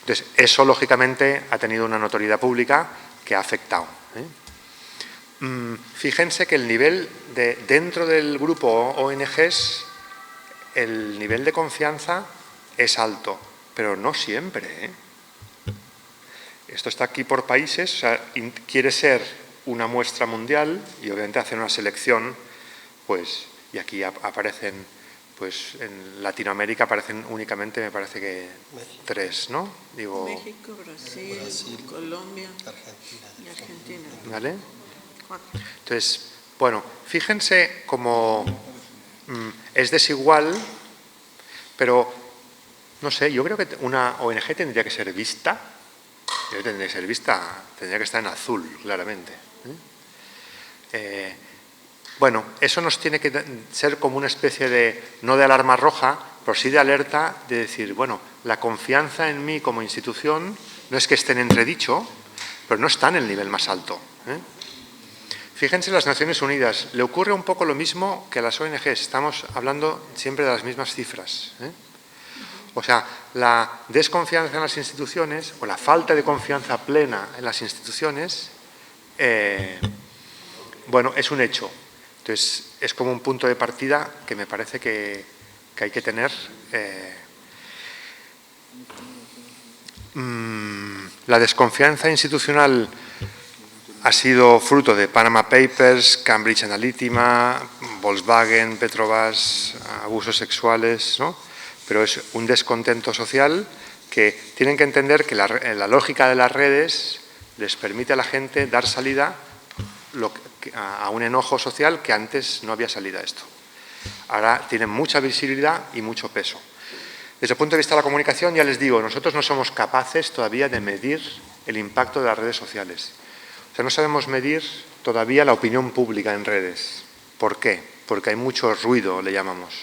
Entonces, eso lógicamente ha tenido una notoriedad pública que ha afectado, ¿eh? Fíjense que el nivel dentro del grupo ONGs, el nivel de confianza es alto, pero no siempre, ¿eh? Esto está aquí por países, o sea, quiere ser una muestra mundial y obviamente hacen una selección, pues, y aquí aparecen, pues en Latinoamérica aparecen únicamente, me parece que 3, ¿no? Digo, México, Brasil, Colombia, Argentina y Argentina. ¿Vale? 4. Entonces, bueno, fíjense cómo es desigual, pero, no sé, yo creo que una ONG tendría que ser vista. Tendría que ser vista, tendría que estar en azul, claramente. Bueno, eso nos tiene que ser como una especie de, no de alarma roja, pero sí de alerta, de decir, bueno, la confianza en mí como institución no es que esté en entredicho, pero no está en el nivel más alto, ¿eh? Fíjense, las Naciones Unidas, le ocurre un poco lo mismo que a las ONGs, estamos hablando siempre de las mismas cifras, ¿eh? O sea, la desconfianza en las instituciones o la falta de confianza plena en las instituciones, bueno, es un hecho. Entonces, es como un punto de partida que me parece que hay que tener. La desconfianza institucional ha sido fruto de Panama Papers, Cambridge Analytica, Volkswagen, Petrobras, abusos sexuales, ¿no? Pero es un descontento social que tienen que entender que la lógica de las redes les permite a la gente dar salida a un enojo social que antes no había salida a esto. Ahora tienen mucha visibilidad y mucho peso. Desde el punto de vista de la comunicación, ya les digo, nosotros no somos capaces todavía de medir el impacto de las redes sociales. O sea, no sabemos medir todavía la opinión pública en redes. ¿Por qué? Porque hay mucho ruido, le llamamos.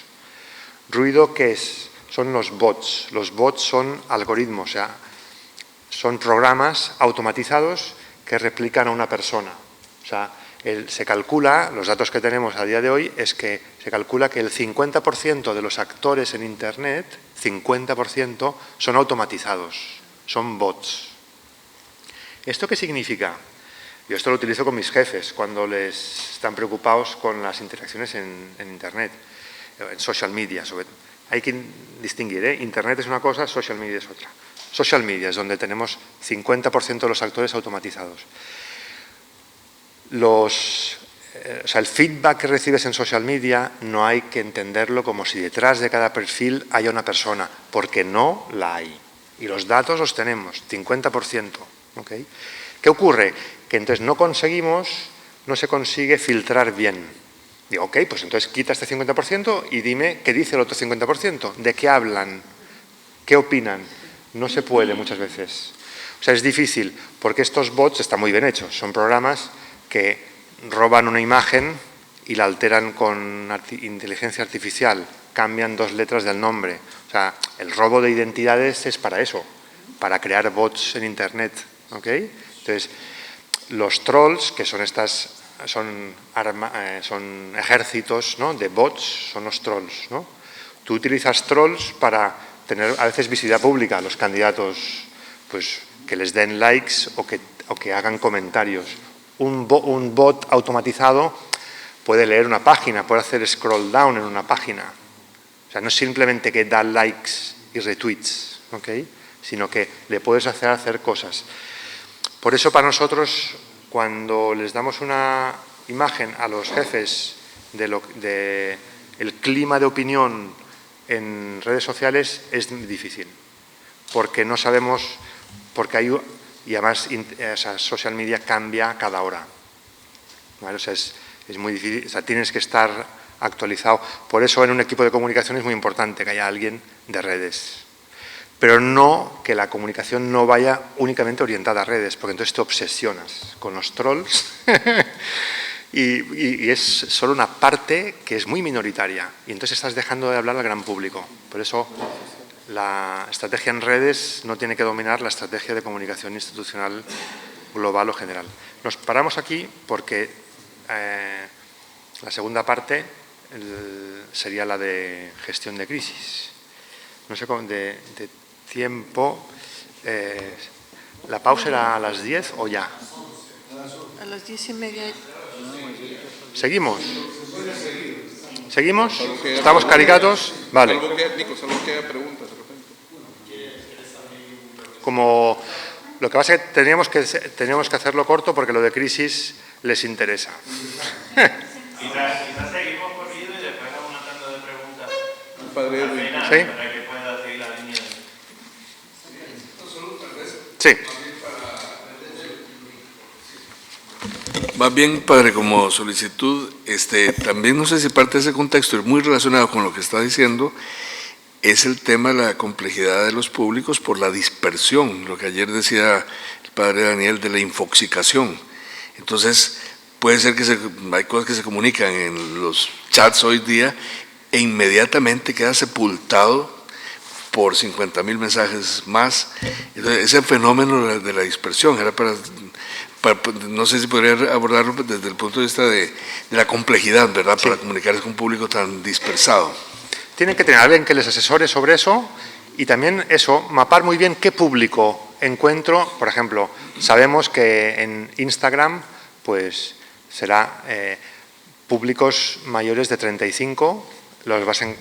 ¿Ruido qué es? Son los bots. Los bots son algoritmos, o sea, son programas automatizados que replican a una persona. O sea, se calcula, los datos que tenemos a día de hoy, es que se calcula que el 50% de los actores en Internet, 50%, son automatizados, son bots. ¿Esto qué significa? Yo esto lo utilizo con mis jefes cuando les están preocupados con las interacciones en Internet, en social media. Hay que distinguir, ¿eh? Internet es una cosa, social media es otra. Social media es donde tenemos 50% de los actores automatizados. O sea, el feedback que recibes en social media no hay que entenderlo como si detrás de cada perfil haya una persona, porque no la hay. Y los datos los tenemos, 50%. ¿Okay? ¿Qué ocurre? Que entonces no se consigue filtrar bien. Digo, ok, pues entonces quita este 50% y dime qué dice el otro 50%, de qué hablan, qué opinan. No se puede muchas veces. O sea, es difícil, porque estos bots están muy bien hechos, son programas que roban una imagen y la alteran con inteligencia artificial, cambian 2 letras del nombre. O sea, el robo de identidades es para eso, para crear bots en Internet. ¿Okay? Entonces, los trolls, que son son ejércitos, ¿no?, de bots, son los trolls, ¿no? Tú utilizas trolls para tener a veces visibilidad pública a los candidatos, pues que les den likes o que hagan comentarios. Un bot automatizado puede leer una página, puede hacer scroll down en una página. O sea, no es simplemente que da likes y retweets, ¿okay?, sino que le puedes hacer cosas. Por eso para nosotros, cuando les damos una imagen a los jefes el clima de opinión en redes sociales es difícil, porque no sabemos, y además social media cambia cada hora, ¿vale? O sea, es muy difícil, o sea, tienes que estar actualizado. Por eso en un equipo de comunicación es muy importante que haya alguien de redes, pero no que la comunicación no vaya únicamente orientada a redes, porque entonces te obsesionas con los trolls y es solo una parte que es muy minoritaria, y entonces estás dejando de hablar al gran público. Por eso la estrategia en redes no tiene que dominar la estrategia de comunicación institucional global o general. Nos paramos aquí porque la segunda parte sería la de gestión de crisis. No sé cómo, de tiempo. ¿La pausa era a las 10 o ya? A las 10:30. ¿Seguimos? ¿Seguimos? ¿Estamos caricatos? Vale. Salvo que haya preguntas de repente. Como lo que pasa es que teníamos que hacerlo corto porque lo de crisis les interesa. Quizás seguimos corriendo y después hago una tanda de preguntas. Padre Al Edwin. final, ¿Sí? para que pueda seguir la línea. Sí. Más bien, padre, como solicitud, también no sé si parte de ese contexto es muy relacionado con lo que está diciendo, es el tema de la complejidad de los públicos por la dispersión, lo que ayer decía el padre Daniel de la infoxicación. Entonces, puede ser que hay cosas que se comunican en los chats hoy día e inmediatamente queda sepultado por 50,000 mensajes más. Entonces, ese fenómeno de la dispersión era no sé si podría abordarlo desde el punto de vista de la complejidad, ¿verdad?, para comunicarse con un público tan dispersado. Tienen que tener a alguien que les asesore sobre eso y también eso, mapar muy bien qué público encuentro. Por ejemplo, sabemos que en Instagram pues será públicos mayores de 35,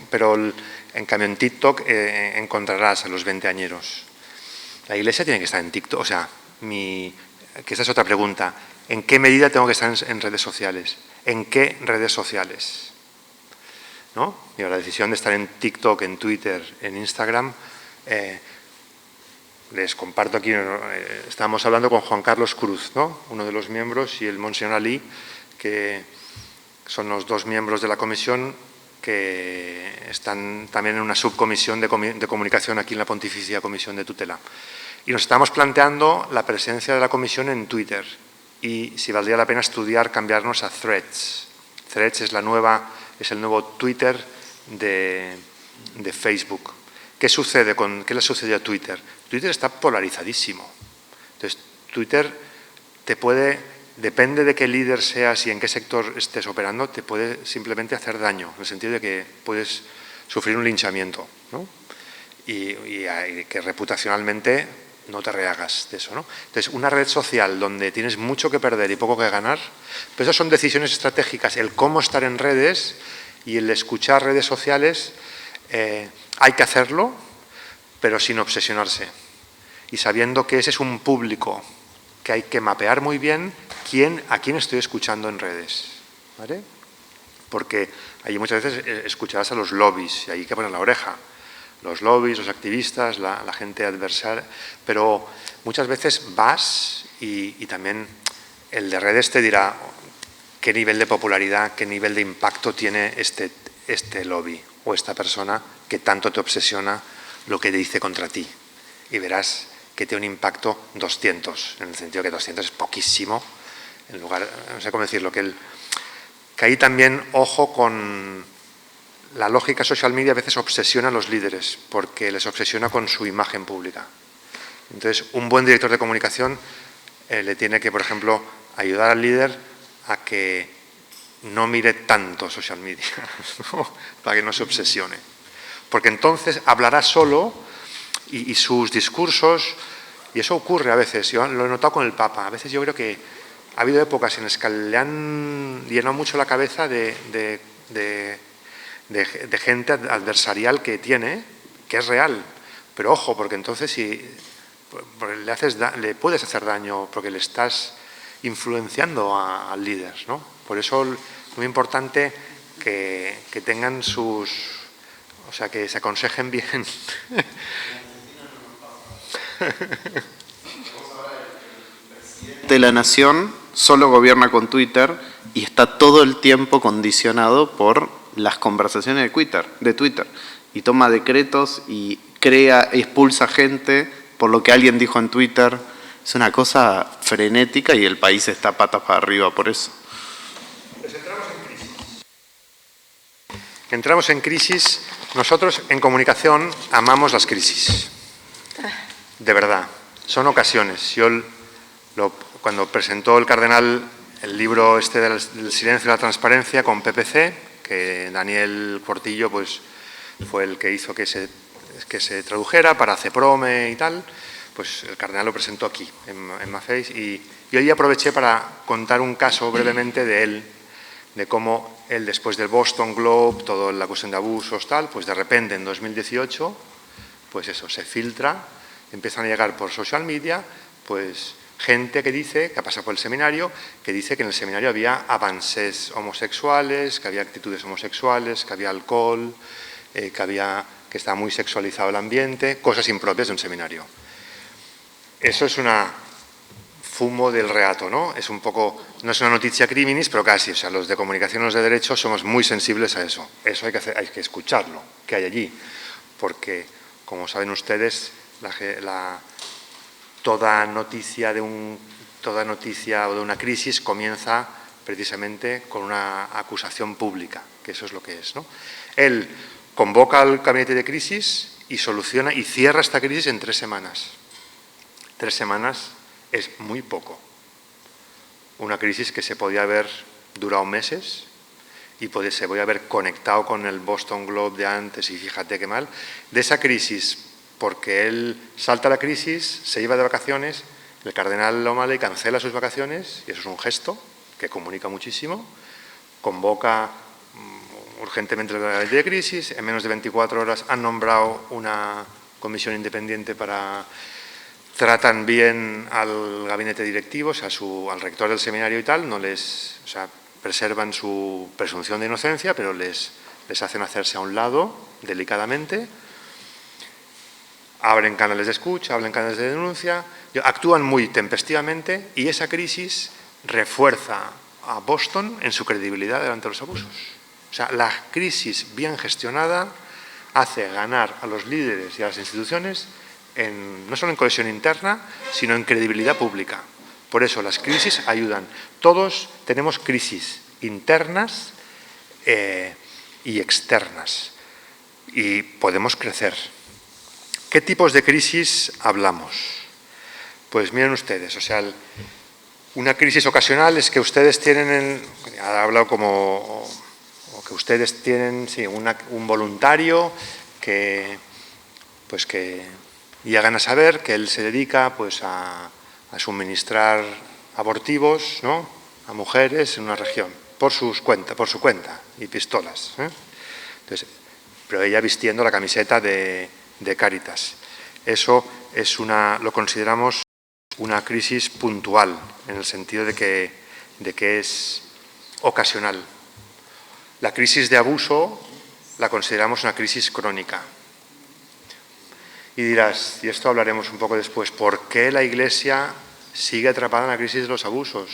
pero en cambio en TikTok encontrarás a los 20añeros. La Iglesia tiene que estar en TikTok, o sea, que esa es otra pregunta. ¿En qué medida tengo que estar en redes sociales? ¿En qué redes sociales? ¿No? Y la decisión de estar en TikTok, en Twitter, en Instagram, les comparto aquí, estábamos hablando con Juan Carlos Cruz, ¿no?, uno de los miembros, y el Monseñor Ali, que son los dos miembros de la comisión que están también en una subcomisión de comunicación aquí en la Pontificia Comisión de Tutela. Y nos estamos planteando la presencia de la comisión en Twitter y si valdría la pena estudiar cambiarnos a Threads. Threads es el nuevo Twitter de Facebook. ¿Qué le sucede a Twitter? Twitter está polarizadísimo. Entonces, Twitter depende de qué líder seas y en qué sector estés operando, te puede simplemente hacer daño, en el sentido de que puedes sufrir un linchamiento, ¿no? Y que reputacionalmente no te rehagas de eso, ¿no? Entonces, una red social donde tienes mucho que perder y poco que ganar, pues esas son decisiones estratégicas, el cómo estar en redes y el escuchar redes sociales, hay que hacerlo, pero sin obsesionarse. Y sabiendo que ese es un público que hay que mapear muy bien a quién estoy escuchando en redes, ¿vale? Porque allí muchas veces escucharás a los lobbies y ahí hay que poner la oreja. Los lobbies, los activistas, la gente adversaria, pero muchas veces vas y también el de redes te dirá qué nivel de popularidad, qué nivel de impacto tiene este lobby o esta persona que tanto te obsesiona lo que dice contra ti. Y verás que tiene un impacto 200, en el sentido que 200 es poquísimo, en lugar, no sé cómo decirlo, que ahí también, ojo con la lógica social media, a veces obsesiona a los líderes, porque les obsesiona con su imagen pública. Entonces, un buen director de comunicación le tiene que, por ejemplo, ayudar al líder a que no mire tanto social media, ¿no?, para que no se obsesione. Porque entonces hablará solo y sus discursos, y eso ocurre a veces, yo lo he notado con el Papa, a veces yo creo que ha habido épocas en las que le han llenado mucho la cabeza de gente adversarial que tiene, que es real, pero ojo, porque entonces si le puedes hacer daño porque le estás influenciando al líder, ¿no? Por eso es muy importante que tengan sus... O sea, que se aconsejen bien. De la Nación solo gobierna con Twitter y está todo el tiempo condicionado por las conversaciones de Twitter. Y toma decretos y expulsa gente por lo que alguien dijo en Twitter. Es una cosa frenética y el país está patas para arriba por eso. Entramos en crisis. Nosotros en comunicación amamos las crisis. De verdad. Son ocasiones. Cuando presentó el cardenal el libro este del silencio y la transparencia con PPC, que Daniel Portillo pues, fue el que hizo que se tradujera para CEPROME y tal, pues el cardenal lo presentó aquí, en Maface, y hoy aproveché para contar un caso brevemente de él, de cómo él, después del Boston Globe, toda la cuestión de abusos, tal, pues de repente en 2018, pues eso, se filtra, empiezan a llegar por social media, pues gente que dice, que ha pasado por el seminario, que dice que en el seminario había avances homosexuales, que había actitudes homosexuales, que había alcohol, que estaba muy sexualizado el ambiente, cosas impropias de un seminario. Eso es una fumo del reato, ¿no? Es un poco, no es una noticia criminis, pero casi, o sea, los de comunicación y los de derecho somos muy sensibles a eso. Eso hay que escucharlo, que hay allí, porque, como saben ustedes, toda noticia o de una crisis comienza precisamente con una acusación pública, que eso es lo que es, ¿no? Él convoca al gabinete de crisis y soluciona y cierra esta crisis en 3 semanas. 3 semanas es muy poco. Una crisis que se podía haber durado meses y se podía haber conectado con el Boston Globe de antes y fíjate qué mal. De esa crisis, porque él salta la crisis, se iba de vacaciones, el cardenal O'Malley cancela sus vacaciones, y eso es un gesto que comunica muchísimo, convoca urgentemente el gabinete de crisis, en menos de 24 horas han nombrado una comisión independiente tratan bien al gabinete directivo, o sea, al rector del seminario y tal, preservan su presunción de inocencia, pero les hacen hacerse a un lado, delicadamente, abren canales de escucha, abren canales de denuncia, actúan muy tempestivamente y esa crisis refuerza a Boston en su credibilidad delante de los abusos. O sea, la crisis bien gestionada hace ganar a los líderes y a las instituciones no solo en cohesión interna, sino en credibilidad pública. Por eso las crisis ayudan. Todos tenemos crisis internas y externas y podemos crecer. ¿Qué tipos de crisis hablamos? Pues miren ustedes, o sea, una crisis ocasional es que ustedes tienen, ha hablado o que ustedes tienen sí, un voluntario que llegan a saber que él se dedica pues, a suministrar abortivos, ¿no?, a mujeres en una región, por su cuenta, y pistolas. Entonces, pero ella vistiendo la camiseta de Cáritas. Eso lo consideramos una crisis puntual, en el sentido de que es ocasional. La crisis de abuso la consideramos una crisis crónica. Y dirás, y esto hablaremos un poco después, ¿por qué la Iglesia sigue atrapada en la crisis de los abusos?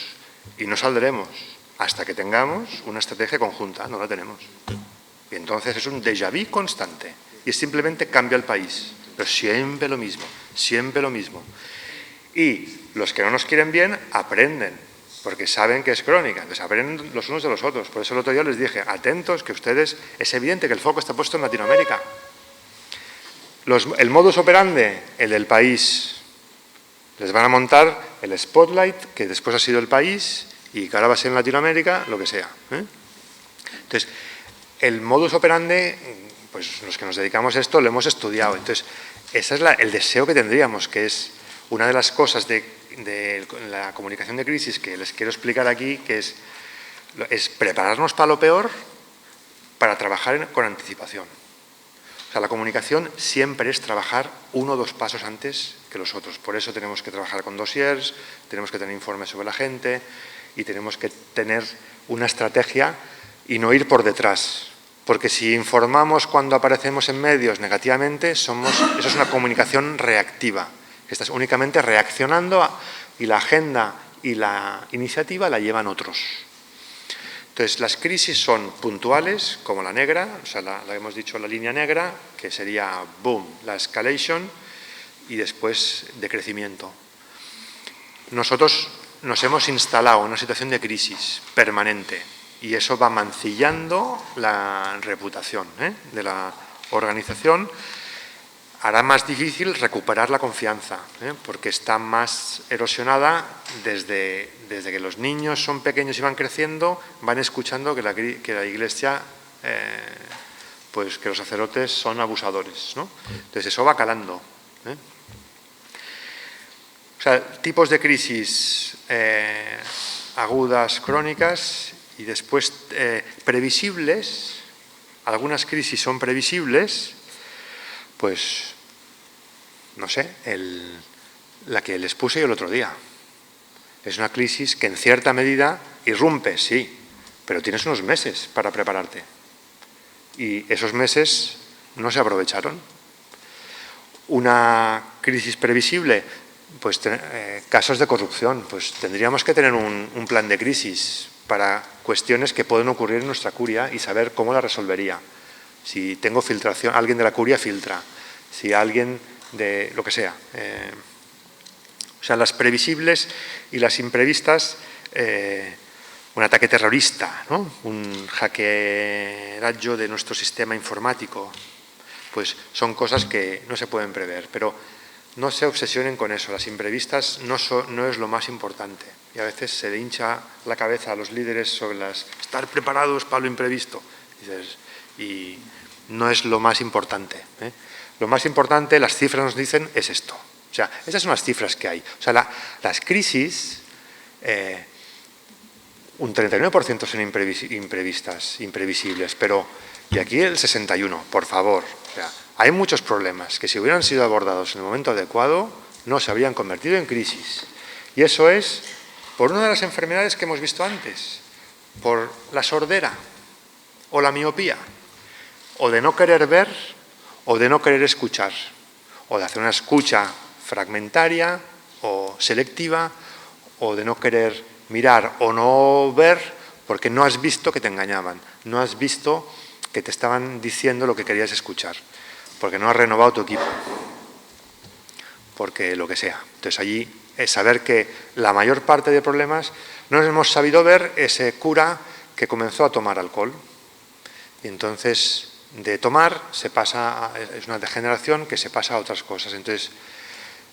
Y no saldremos hasta que tengamos una estrategia conjunta, no la tenemos. Y entonces es un déjà vu constante. Y simplemente cambia el país, pero siempre lo mismo, siempre lo mismo. Y los que no nos quieren bien aprenden, porque saben que es crónica, entonces aprenden los unos de los otros. Por eso el otro día les dije, atentos, que ustedes, es evidente que el foco está puesto en Latinoamérica. El modus operandi, el del país. Les van a montar el spotlight, que después ha sido el país, y que ahora va a ser en Latinoamérica, lo que sea. Entonces, el modus operandi, pues los que nos dedicamos a esto lo hemos estudiado. Entonces, ese es el deseo que tendríamos, que es una de las cosas de la comunicación de crisis que les quiero explicar aquí, que es prepararnos para lo peor, para trabajar con anticipación. O sea, la comunicación siempre es trabajar 1 o 2 pasos antes que los otros. Por eso tenemos que trabajar con dossiers, tenemos que tener informes sobre la gente y tenemos que tener una estrategia y no ir por detrás. Porque si informamos cuando aparecemos en medios negativamente, eso es una comunicación reactiva. Estás únicamente reaccionando y la agenda y la iniciativa la llevan otros. Entonces, las crisis son puntuales, como la negra, o sea, la hemos dicho, la línea negra, que sería, boom, la escalation, y después decrecimiento. Nosotros nos hemos instalado en una situación de crisis permanente y eso va mancillando la reputación de la organización. Hará más difícil recuperar la confianza, porque está más erosionada desde que los niños son pequeños y van creciendo, van escuchando que la Iglesia, pues que los sacerdotes son abusadores, ¿no? Entonces eso va calando. O sea, tipos de crisis agudas, crónicas y después previsibles. Algunas crisis son previsibles, pues, no sé, la que les puse yo el otro día. Es una crisis que en cierta medida irrumpe, sí, pero tienes unos meses para prepararte. Y esos meses no se aprovecharon. Una crisis previsible, pues casos de corrupción, pues tendríamos que tener un plan de crisis para cuestiones que pueden ocurrir en nuestra curia y saber cómo la resolvería. Si tengo filtración, alguien de la curia filtra, si alguien de lo que sea. O sea, las previsibles y las imprevistas, un ataque terrorista, ¿no? Un hackeraggio de nuestro sistema informático, pues son cosas que no se pueden prever, pero no se obsesionen con eso. Las imprevistas no es lo más importante. Y a veces se le hincha la cabeza a los líderes sobre estar preparados para lo imprevisto. Y no es lo más importante. Lo más importante, las cifras nos dicen, es esto. O sea, esas son las cifras que hay. O sea, las crisis, un 39% son imprevistas, imprevisibles, pero, y aquí el 61%, por favor. O sea, hay muchos problemas que si hubieran sido abordados en el momento adecuado, no se habrían convertido en crisis. Y eso es por una de las enfermedades que hemos visto antes, por la sordera o la miopía, o de no querer ver o de no querer escuchar, o de hacer una escucha fragmentaria o selectiva, o de no querer mirar o no ver porque no has visto que te engañaban, no has visto que te estaban diciendo lo que querías escuchar, porque no has renovado tu equipo, porque lo que sea. Entonces allí es saber que la mayor parte de problemas no hemos sabido ver ese cura que comenzó a tomar alcohol y entonces de tomar se pasa, es una degeneración que se pasa a otras cosas. Entonces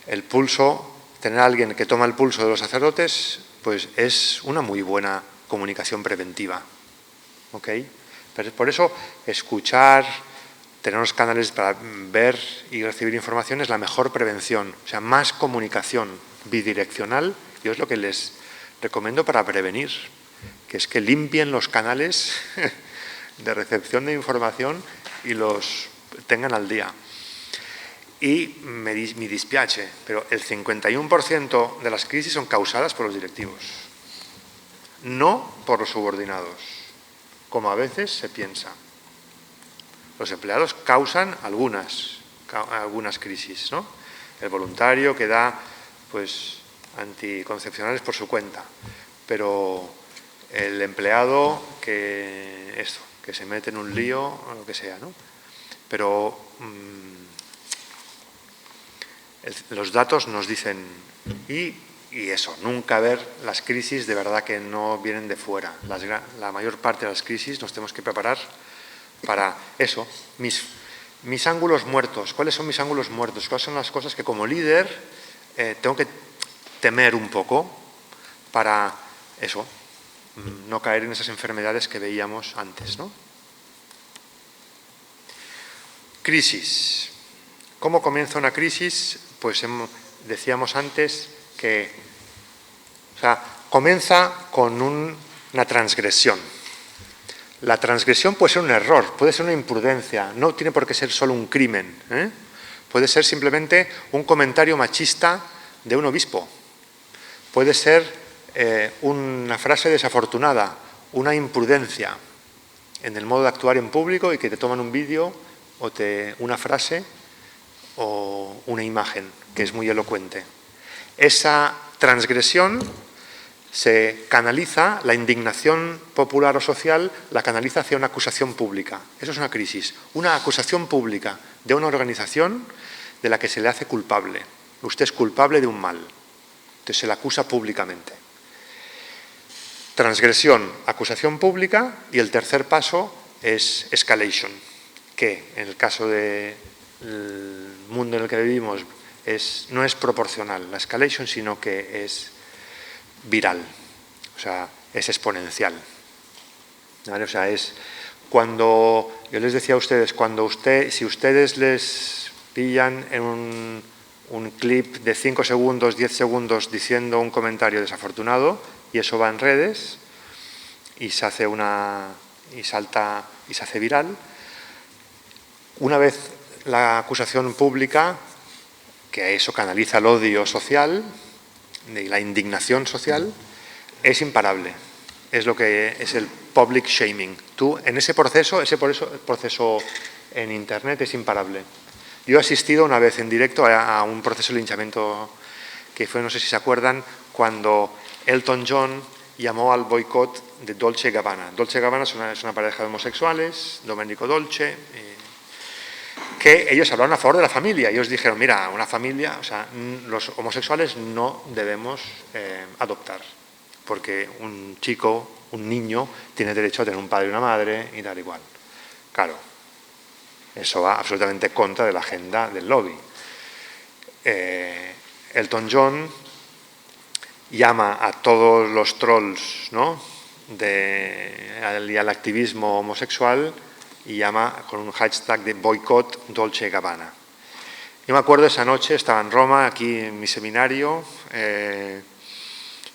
el pulso, tener a alguien que toma el pulso de los sacerdotes, pues es una muy buena comunicación preventiva. ¿Ok? Pero por eso escuchar, tener los canales para ver y recibir información es la mejor prevención. O sea, más comunicación bidireccional, yo es lo que les recomiendo para prevenir, que es que limpien los canales de recepción de información y los tengan al día. Y mi dispiace, pero el 51% de las crisis son causadas por los directivos, no por los subordinados, como a veces se piensa. Los empleados causan algunas crisis, ¿no? El voluntario que da, pues, anticoncepcionales por su cuenta, pero el empleado que se mete en un lío o lo que sea, ¿no? Pero los datos nos dicen, y eso, nunca ver las crisis de verdad que no vienen de fuera. La mayor parte de las crisis nos tenemos que preparar para eso. Mis ángulos muertos, ¿cuáles son mis ángulos muertos? ¿Cuáles son las cosas que como líder tengo que temer un poco para eso, no caer en esas enfermedades que veíamos antes, ¿no? Crisis. ¿Cómo comienza una crisis? Pues decíamos antes que comienza con una transgresión. La transgresión puede ser un error, puede ser una imprudencia, no tiene por qué ser solo un crimen, Puede ser simplemente un comentario machista de un obispo, puede ser una frase desafortunada, una imprudencia, en el modo de actuar en público y que te toman un vídeo o una frase o una imagen, que es muy elocuente. Esa transgresión se canaliza, la indignación popular o social la canaliza hacia una acusación pública. Eso es una crisis. Una acusación pública de una organización de la que se le hace culpable. Usted es culpable de un mal. Entonces se le acusa públicamente. Transgresión, acusación pública, y el tercer paso es escalation, que en el caso del mundo en el que vivimos no es proporcional la escalation, sino que es viral, o sea, es exponencial. ¿Vale? O sea, es cuando, yo les decía a ustedes, si ustedes les pillan en un clip de 5 segundos, 10 segundos diciendo un comentario desafortunado y eso va en redes y se hace salta y se hace viral, una vez la acusación pública, que eso canaliza el odio social y la indignación social, es imparable. Es lo que es el public shaming. Tú, en ese proceso, el proceso en Internet es imparable. Yo he asistido una vez en directo a un proceso de linchamiento que fue, no sé si se acuerdan, cuando Elton John llamó al boicot de Dolce & Gabbana. Dolce & Gabbana es una pareja de homosexuales, Domenico Dolce, que ellos hablaron a favor de la familia. Ellos dijeron, mira, una familia, o sea, los homosexuales no debemos adoptar, porque un chico, un niño, tiene derecho a tener un padre y una madre y tal igual. Claro, eso va absolutamente contra de la agenda del lobby. Elton John llama a todos los trolls, ¿no?, y al activismo homosexual, y llama con un hashtag de boicot Dolce & Gabbana. Yo me acuerdo esa noche, estaba en Roma, aquí en mi seminario,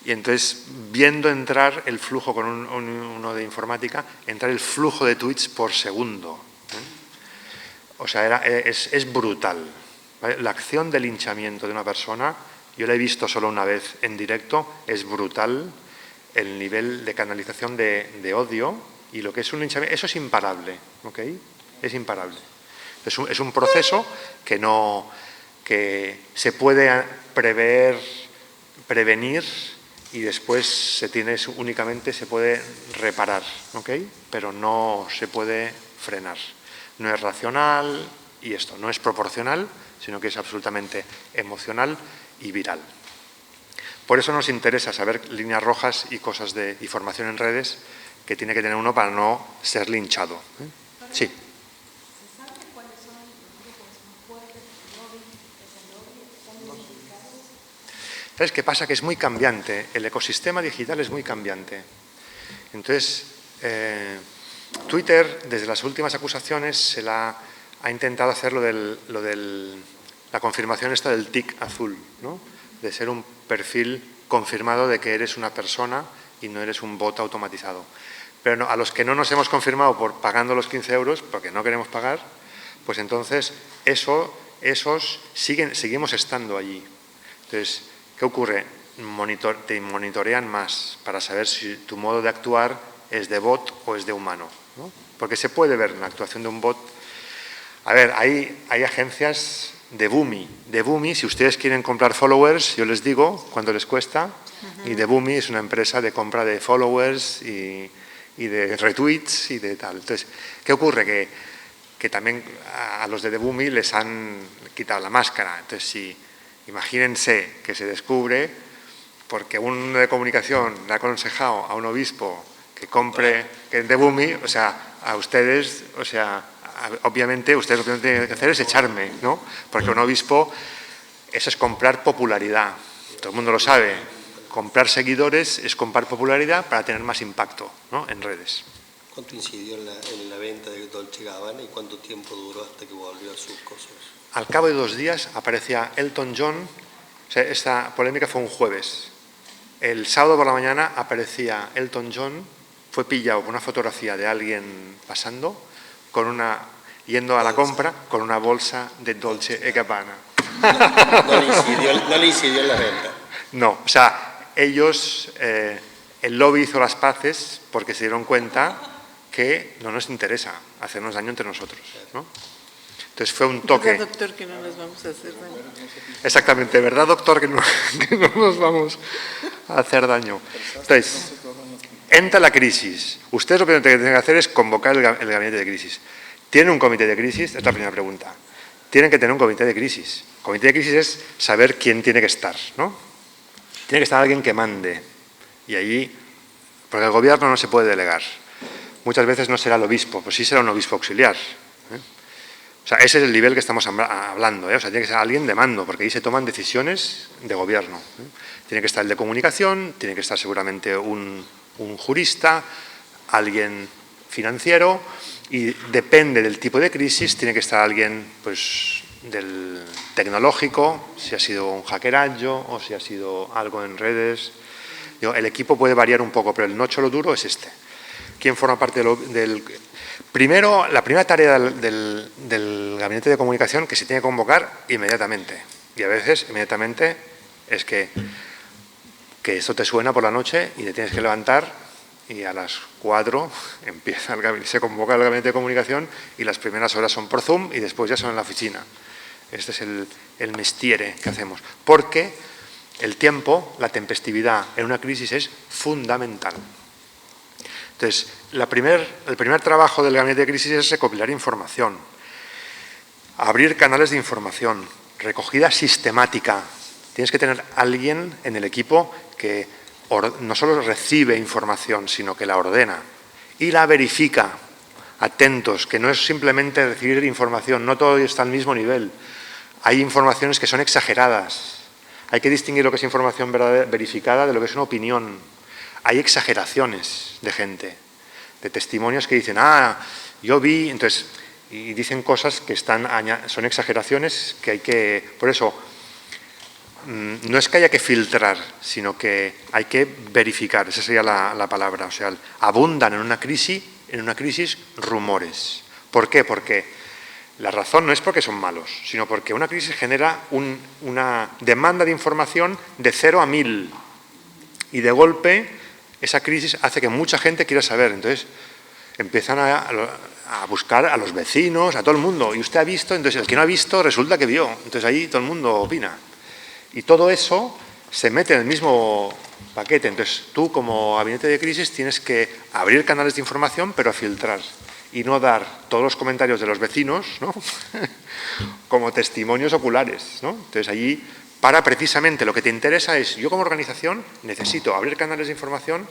y entonces viendo entrar el flujo, con uno de informática, entrar el flujo de tweets por segundo. O sea, es brutal. ¿Vale? La acción de linchamiento de una persona, yo la he visto solo una vez en directo, es brutal. El nivel de canalización de odio y lo que es un linchamiento, eso es imparable, ¿ok? Es imparable. Es un proceso que se puede prevenir y después únicamente se puede reparar, ¿ok? Pero no se puede frenar. No es racional y esto no es proporcional, sino que es absolutamente emocional y viral. Por eso nos interesa saber líneas rojas y cosas de información en redes que tiene que tener uno para no ser linchado. Sí. ¿Se sabe cuáles son los grupos más fuertes del lobby, que están identificados? ¿Sabes qué pasa? Que es muy cambiante. El ecosistema digital es muy cambiante. Entonces, Twitter, desde las últimas acusaciones, ha intentado hacer lo de la confirmación esta del tic azul, ¿no?, de ser un perfil confirmado de que eres una persona y no eres un bot automatizado. Pero no, a los que no nos hemos confirmado pagando los 15 euros, porque no queremos pagar, pues entonces esos seguimos estando allí. Entonces, ¿qué ocurre? Te monitorean más para saber si tu modo de actuar es de bot o es de humano, ¿no? Porque se puede ver la actuación de un bot. A ver, hay agencias de Boomi, si ustedes quieren comprar followers, yo les digo cuánto les cuesta, y de Boomi es una empresa de compra de followers y de retweets y de tal. Entonces, ¿qué ocurre? Que también a los de Boomi les han quitado la máscara. Entonces, imagínense que se descubre, porque un de comunicación le ha aconsejado a un obispo que compre de Boomi, o sea, a ustedes, o sea, obviamente, ustedes lo que tienen que hacer es echarme, ¿no? Porque un obispo, eso es comprar popularidad. Todo el mundo lo sabe. Comprar seguidores es comprar popularidad para tener más impacto, ¿no?, en redes. ¿Cuánto incidió en la venta de Dolce & Gabbana y cuánto tiempo duró hasta que volvió a sus cosas? Al cabo de 2 días aparecía Elton John. O sea, esta polémica fue un jueves. El sábado por la mañana aparecía Elton John, fue pillado con una fotografía de alguien pasando, yendo a la compra con una bolsa de Dolce & Gabbana. No le incidió en la venta. No, o sea, ellos, el lobby hizo las paces porque se dieron cuenta que no nos interesa hacernos daño entre nosotros, ¿no? Entonces fue un toque. ¿Verdad, doctor, que no nos vamos a hacer daño? Exactamente, ¿verdad, doctor, que no, que no nos vamos a hacer daño? Entonces, entra la crisis. Ustedes lo primero que tienen que hacer es convocar el gabinete de crisis. ¿Tienen un comité de crisis? Esta es la primera pregunta. Tienen que tener un comité de crisis. Comité de crisis es saber quién tiene que estar, ¿no? Tiene que estar alguien que mande. Y allí, porque el gobierno no se puede delegar. Muchas veces no será el obispo, pues sí será un obispo auxiliar, ¿eh? O sea, ese es el nivel que estamos hablando, ¿eh? O sea, tiene que ser alguien de mando, porque ahí se toman decisiones de gobierno, ¿eh? Tiene que estar el de comunicación, tiene que estar seguramente un jurista, alguien financiero, y depende del tipo de crisis, tiene que estar alguien pues, del tecnológico, si ha sido un hackeraggio o si ha sido algo en redes. Digo, el equipo puede variar un poco, pero el nócholo duro es este. ¿Quién forma parte del...? Primero, la primera tarea del gabinete de comunicación que se tiene que convocar inmediatamente. Y a veces, inmediatamente, es que esto te suena por la noche y te tienes que levantar y a las 4 se convoca el gabinete de comunicación y las primeras horas son por Zoom y después ya son en la oficina. Este es el mestiere que hacemos. Porque el tiempo, la tempestividad en una crisis es fundamental. Entonces, el primer trabajo del gabinete de crisis es recopilar información, abrir canales de información, recogida sistemática. Tienes que tener alguien en el equipo que no solo recibe información, sino que la ordena y la verifica. Atentos, que no es simplemente recibir información, no todo está al mismo nivel. Hay informaciones que son exageradas. Hay que distinguir lo que es información verificada de lo que es una opinión. Hay exageraciones de gente, de testimonios que dicen, yo vi, entonces, y dicen cosas que son exageraciones que hay que, por eso, no es que haya que filtrar, sino que hay que verificar, esa sería la palabra, o sea, abundan en una crisis rumores. ¿Por qué? Porque la razón no es porque son malos, sino porque una crisis genera una demanda de información de 0 a 1000 y de golpe esa crisis hace que mucha gente quiera saber. Entonces empiezan a buscar a los vecinos, a todo el mundo. Y usted ha visto, entonces el que no ha visto resulta que vio. Entonces ahí todo el mundo opina. Y todo eso se mete en el mismo paquete. Entonces tú como gabinete de crisis tienes que abrir canales de información, pero filtrar. Y no dar todos los comentarios de los vecinos, ¿no? como testimonios oculares, ¿no? Entonces allí, para precisamente lo que te interesa es, yo como organización necesito abrir canales de información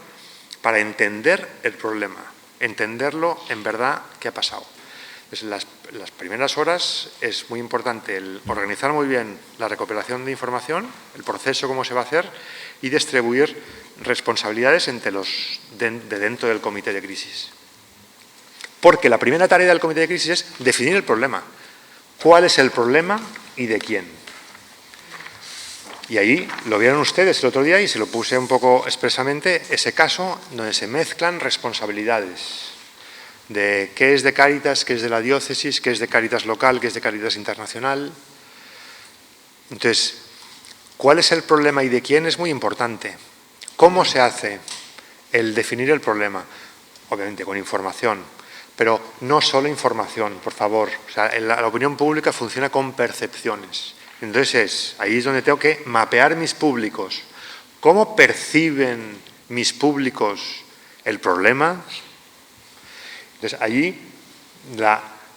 para entender el problema, entenderlo en verdad qué ha pasado. Entonces, las primeras horas es muy importante el organizar muy bien la recopilación de información, el proceso cómo se va a hacer y distribuir responsabilidades entre los de dentro del comité de crisis. Porque la primera tarea del comité de crisis es definir el problema. ¿Cuál es el problema y de quién? Y ahí lo vieron ustedes el otro día y se lo puse un poco expresamente, ese caso donde se mezclan responsabilidades de qué es de Cáritas, qué es de la diócesis, qué es de Cáritas local, qué es de Cáritas internacional. Entonces, ¿cuál es el problema y de quién? Es muy importante. ¿Cómo se hace el definir el problema? Obviamente con información, pero no solo información, por favor. O sea, la opinión pública funciona con percepciones. Entonces, ahí es donde tengo que mapear mis públicos. ¿Cómo perciben mis públicos el problema? Entonces, allí,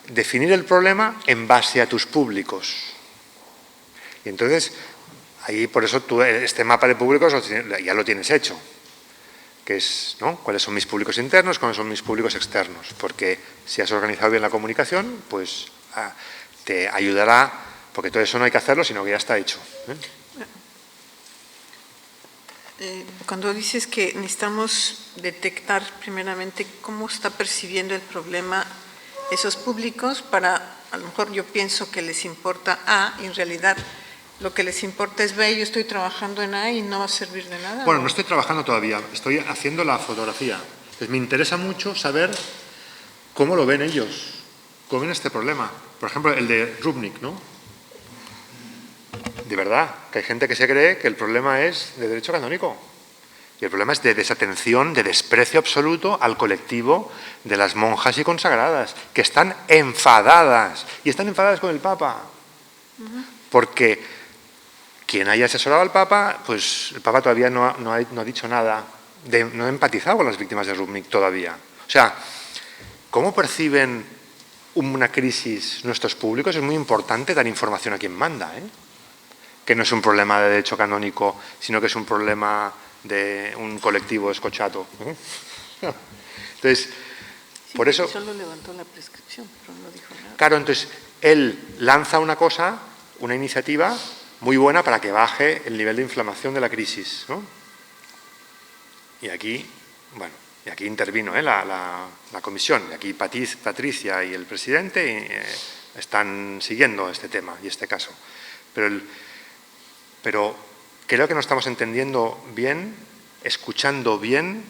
definir el problema en base a tus públicos. Y entonces, ahí por eso tú este mapa de públicos ya lo tienes hecho. Que es, ¿no? ¿Cuáles son mis públicos internos, cuáles son mis públicos externos? Porque si has organizado bien la comunicación, pues te ayudará, porque todo eso no hay que hacerlo, sino que ya está hecho. Cuando dices que necesitamos detectar primeramente cómo está percibiendo el problema esos públicos, a lo mejor yo pienso que les importa A, y en realidad lo que les importa es B, yo estoy trabajando en A y no va a servir de nada. Bueno, no estoy trabajando todavía, estoy haciendo la fotografía. Entonces me interesa mucho saber cómo lo ven ellos, cómo ven este problema. Por ejemplo, el de Rubnik, ¿no? De verdad, que hay gente que se cree que el problema es de derecho canónico. Y el problema es de desatención, de desprecio absoluto al colectivo de las monjas y consagradas, que están enfadadas, y están enfadadas con el Papa. Porque quien haya asesorado al Papa, pues el Papa todavía no ha dicho nada, no ha empatizado con las víctimas de Rubnik todavía. O sea, ¿cómo perciben una crisis nuestros públicos? Es muy importante dar información a quien manda, ¿eh? Que no es un problema de derecho canónico, sino que es un problema de un colectivo escochato. Entonces, Sí, por eso... Solo levantó la prescripción, pero no dijo nada. Claro, entonces él lanza una cosa, una iniciativa muy buena para que baje el nivel de inflamación de la crisis, ¿no? Y aquí, bueno, y aquí intervino la comisión, y aquí Patricia y el presidente están siguiendo este tema y este caso. Pero creo que no estamos entendiendo bien, escuchando bien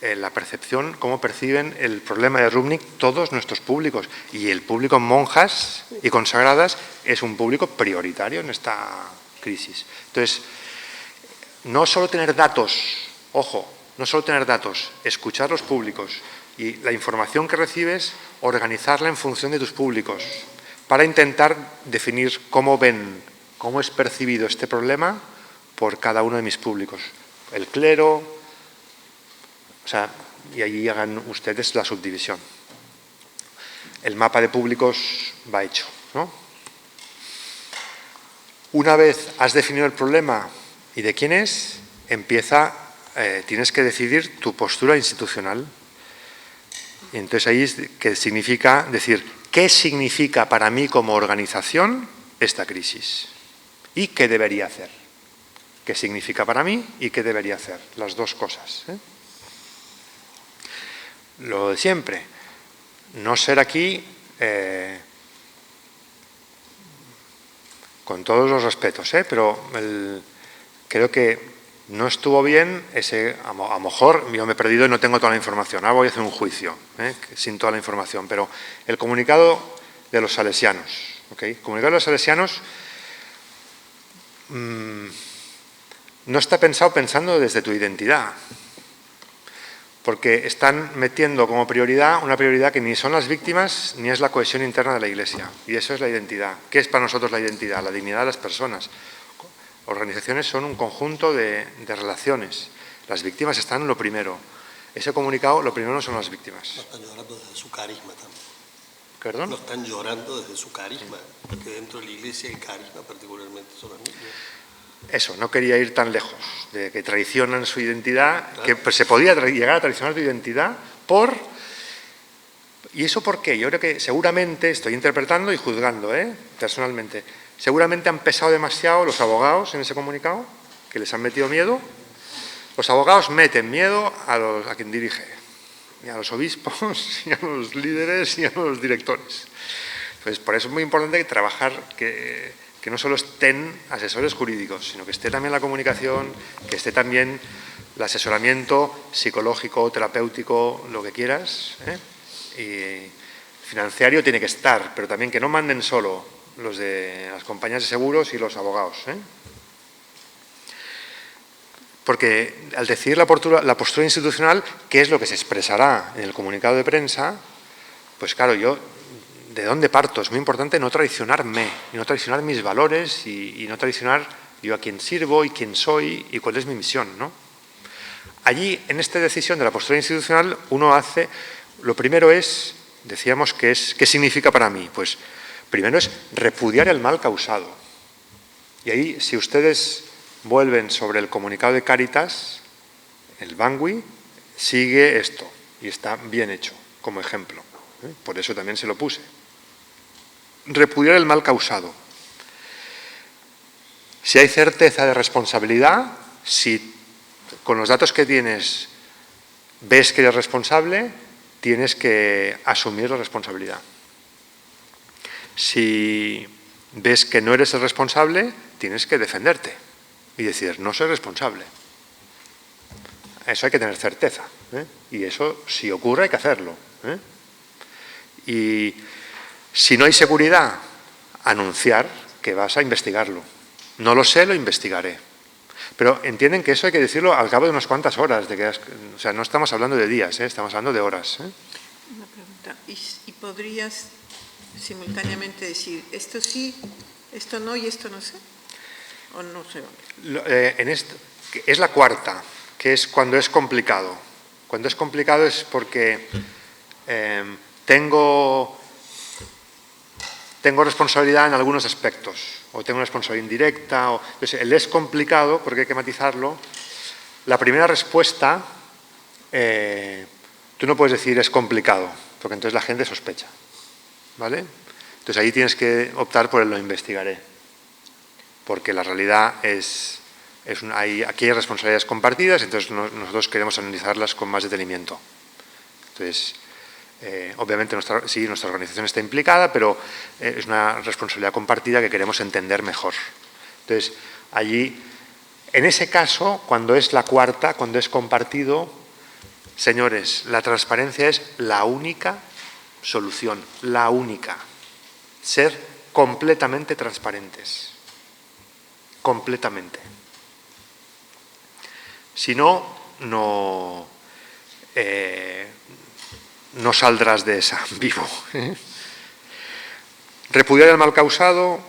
la percepción, cómo perciben el problema de Rubnik todos nuestros públicos. Y el público monjas y consagradas es un público prioritario en esta crisis. Entonces, no solo tener datos, ojo, no solo tener datos, escuchar los públicos y la información que recibes, organizarla en función de tus públicos para intentar definir cómo ven, cómo es percibido este problema por cada uno de mis públicos. El clero, o sea, y allí hagan ustedes la subdivisión. El mapa de públicos va hecho, ¿no? Una vez has definido el problema y de quién es, tienes que decidir tu postura institucional. Y entonces ahí es que significa decir, ¿qué significa para mí como organización esta crisis? ¿Y qué debería hacer? ¿Qué significa para mí y qué debería hacer? Las dos cosas, ¿eh? Lo de siempre, no ser aquí, con todos los respetos, pero creo que no estuvo bien a lo mejor yo me he perdido y no tengo toda la información, ahora voy a hacer un juicio, sin toda la información, pero el comunicado de los salesianos, ¿ok? El comunicado de los salesianos no está pensando desde tu identidad, porque están metiendo como prioridad una prioridad que ni son las víctimas ni es la cohesión interna de la Iglesia, y eso es la identidad. ¿Qué es para nosotros la identidad? La dignidad de las personas. Organizaciones son un conjunto de relaciones. Las víctimas están en lo primero. Ese comunicado, lo primero no son las víctimas. No están llorando desde su carisma también. ¿Perdón? No están llorando desde su carisma, porque dentro de la Iglesia el carisma particularmente son los niños. Eso, no quería ir tan lejos, de que traicionan su identidad, que pues, se podía llegar a traicionar tu identidad por... ¿Y eso por qué? Yo creo que seguramente, estoy interpretando y juzgando, personalmente, seguramente han pesado demasiado los abogados en ese comunicado, que les han metido miedo. Los abogados meten miedo a quien dirige, y a los obispos, y a los líderes, y a los directores. Pues por eso es muy importante trabajar que no solo estén asesores jurídicos, sino que esté también la comunicación, que esté también el asesoramiento psicológico, terapéutico, lo que quieras, y financiario tiene que estar, pero también que no manden solo los de las compañías de seguros y los abogados, Porque al decidir la postura institucional, ¿qué es lo que se expresará en el comunicado de prensa? Pues claro, yo, ¿de dónde parto? Es muy importante no traicionarme, y no traicionar mis valores, y no traicionar yo a quién sirvo, y quién soy, y cuál es mi misión, ¿no? Allí, en esta decisión de la postura institucional, uno hace, lo primero es, decíamos, ¿qué significa para mí? Pues primero es repudiar el mal causado. Y ahí, si ustedes vuelven sobre el comunicado de Cáritas, el Bangui sigue esto, y está bien hecho, como ejemplo. Por eso también se lo puse. Repudiar el mal causado. Si hay certeza de responsabilidad, si con los datos que tienes ves que eres responsable, tienes que asumir la responsabilidad. Si ves que no eres el responsable, tienes que defenderte y decir, no soy responsable. Eso hay que tener certeza, y eso, si ocurre, hay que hacerlo. Y si no hay seguridad, anunciar que vas a investigarlo. No lo sé, lo investigaré. Pero entienden que eso hay que decirlo al cabo de unas cuantas horas. O sea, no estamos hablando de días, estamos hablando de horas. Una pregunta. ¿Y podrías simultáneamente decir esto sí, esto no y esto no sé? ¿O no sé? Es la cuarta, que es cuando es complicado. Cuando es complicado es porque tengo responsabilidad en algunos aspectos, o tengo una responsabilidad indirecta. Entonces, el es complicado, porque hay que matizarlo. La primera respuesta, tú no puedes decir es complicado, porque entonces la gente sospecha. ¿Vale? Entonces, ahí tienes que optar por el lo investigaré, porque la realidad aquí hay responsabilidades compartidas, entonces nosotros queremos analizarlas con más detenimiento. Entonces, obviamente nuestra organización está implicada, pero es una responsabilidad compartida que queremos entender mejor. Entonces, allí, en ese caso, cuando es la cuarta, cuando es compartido, señores, la transparencia es la única solución, la única. Ser completamente transparentes. Completamente. Si no, no saldrás de esa vivo. Repudiar el mal causado,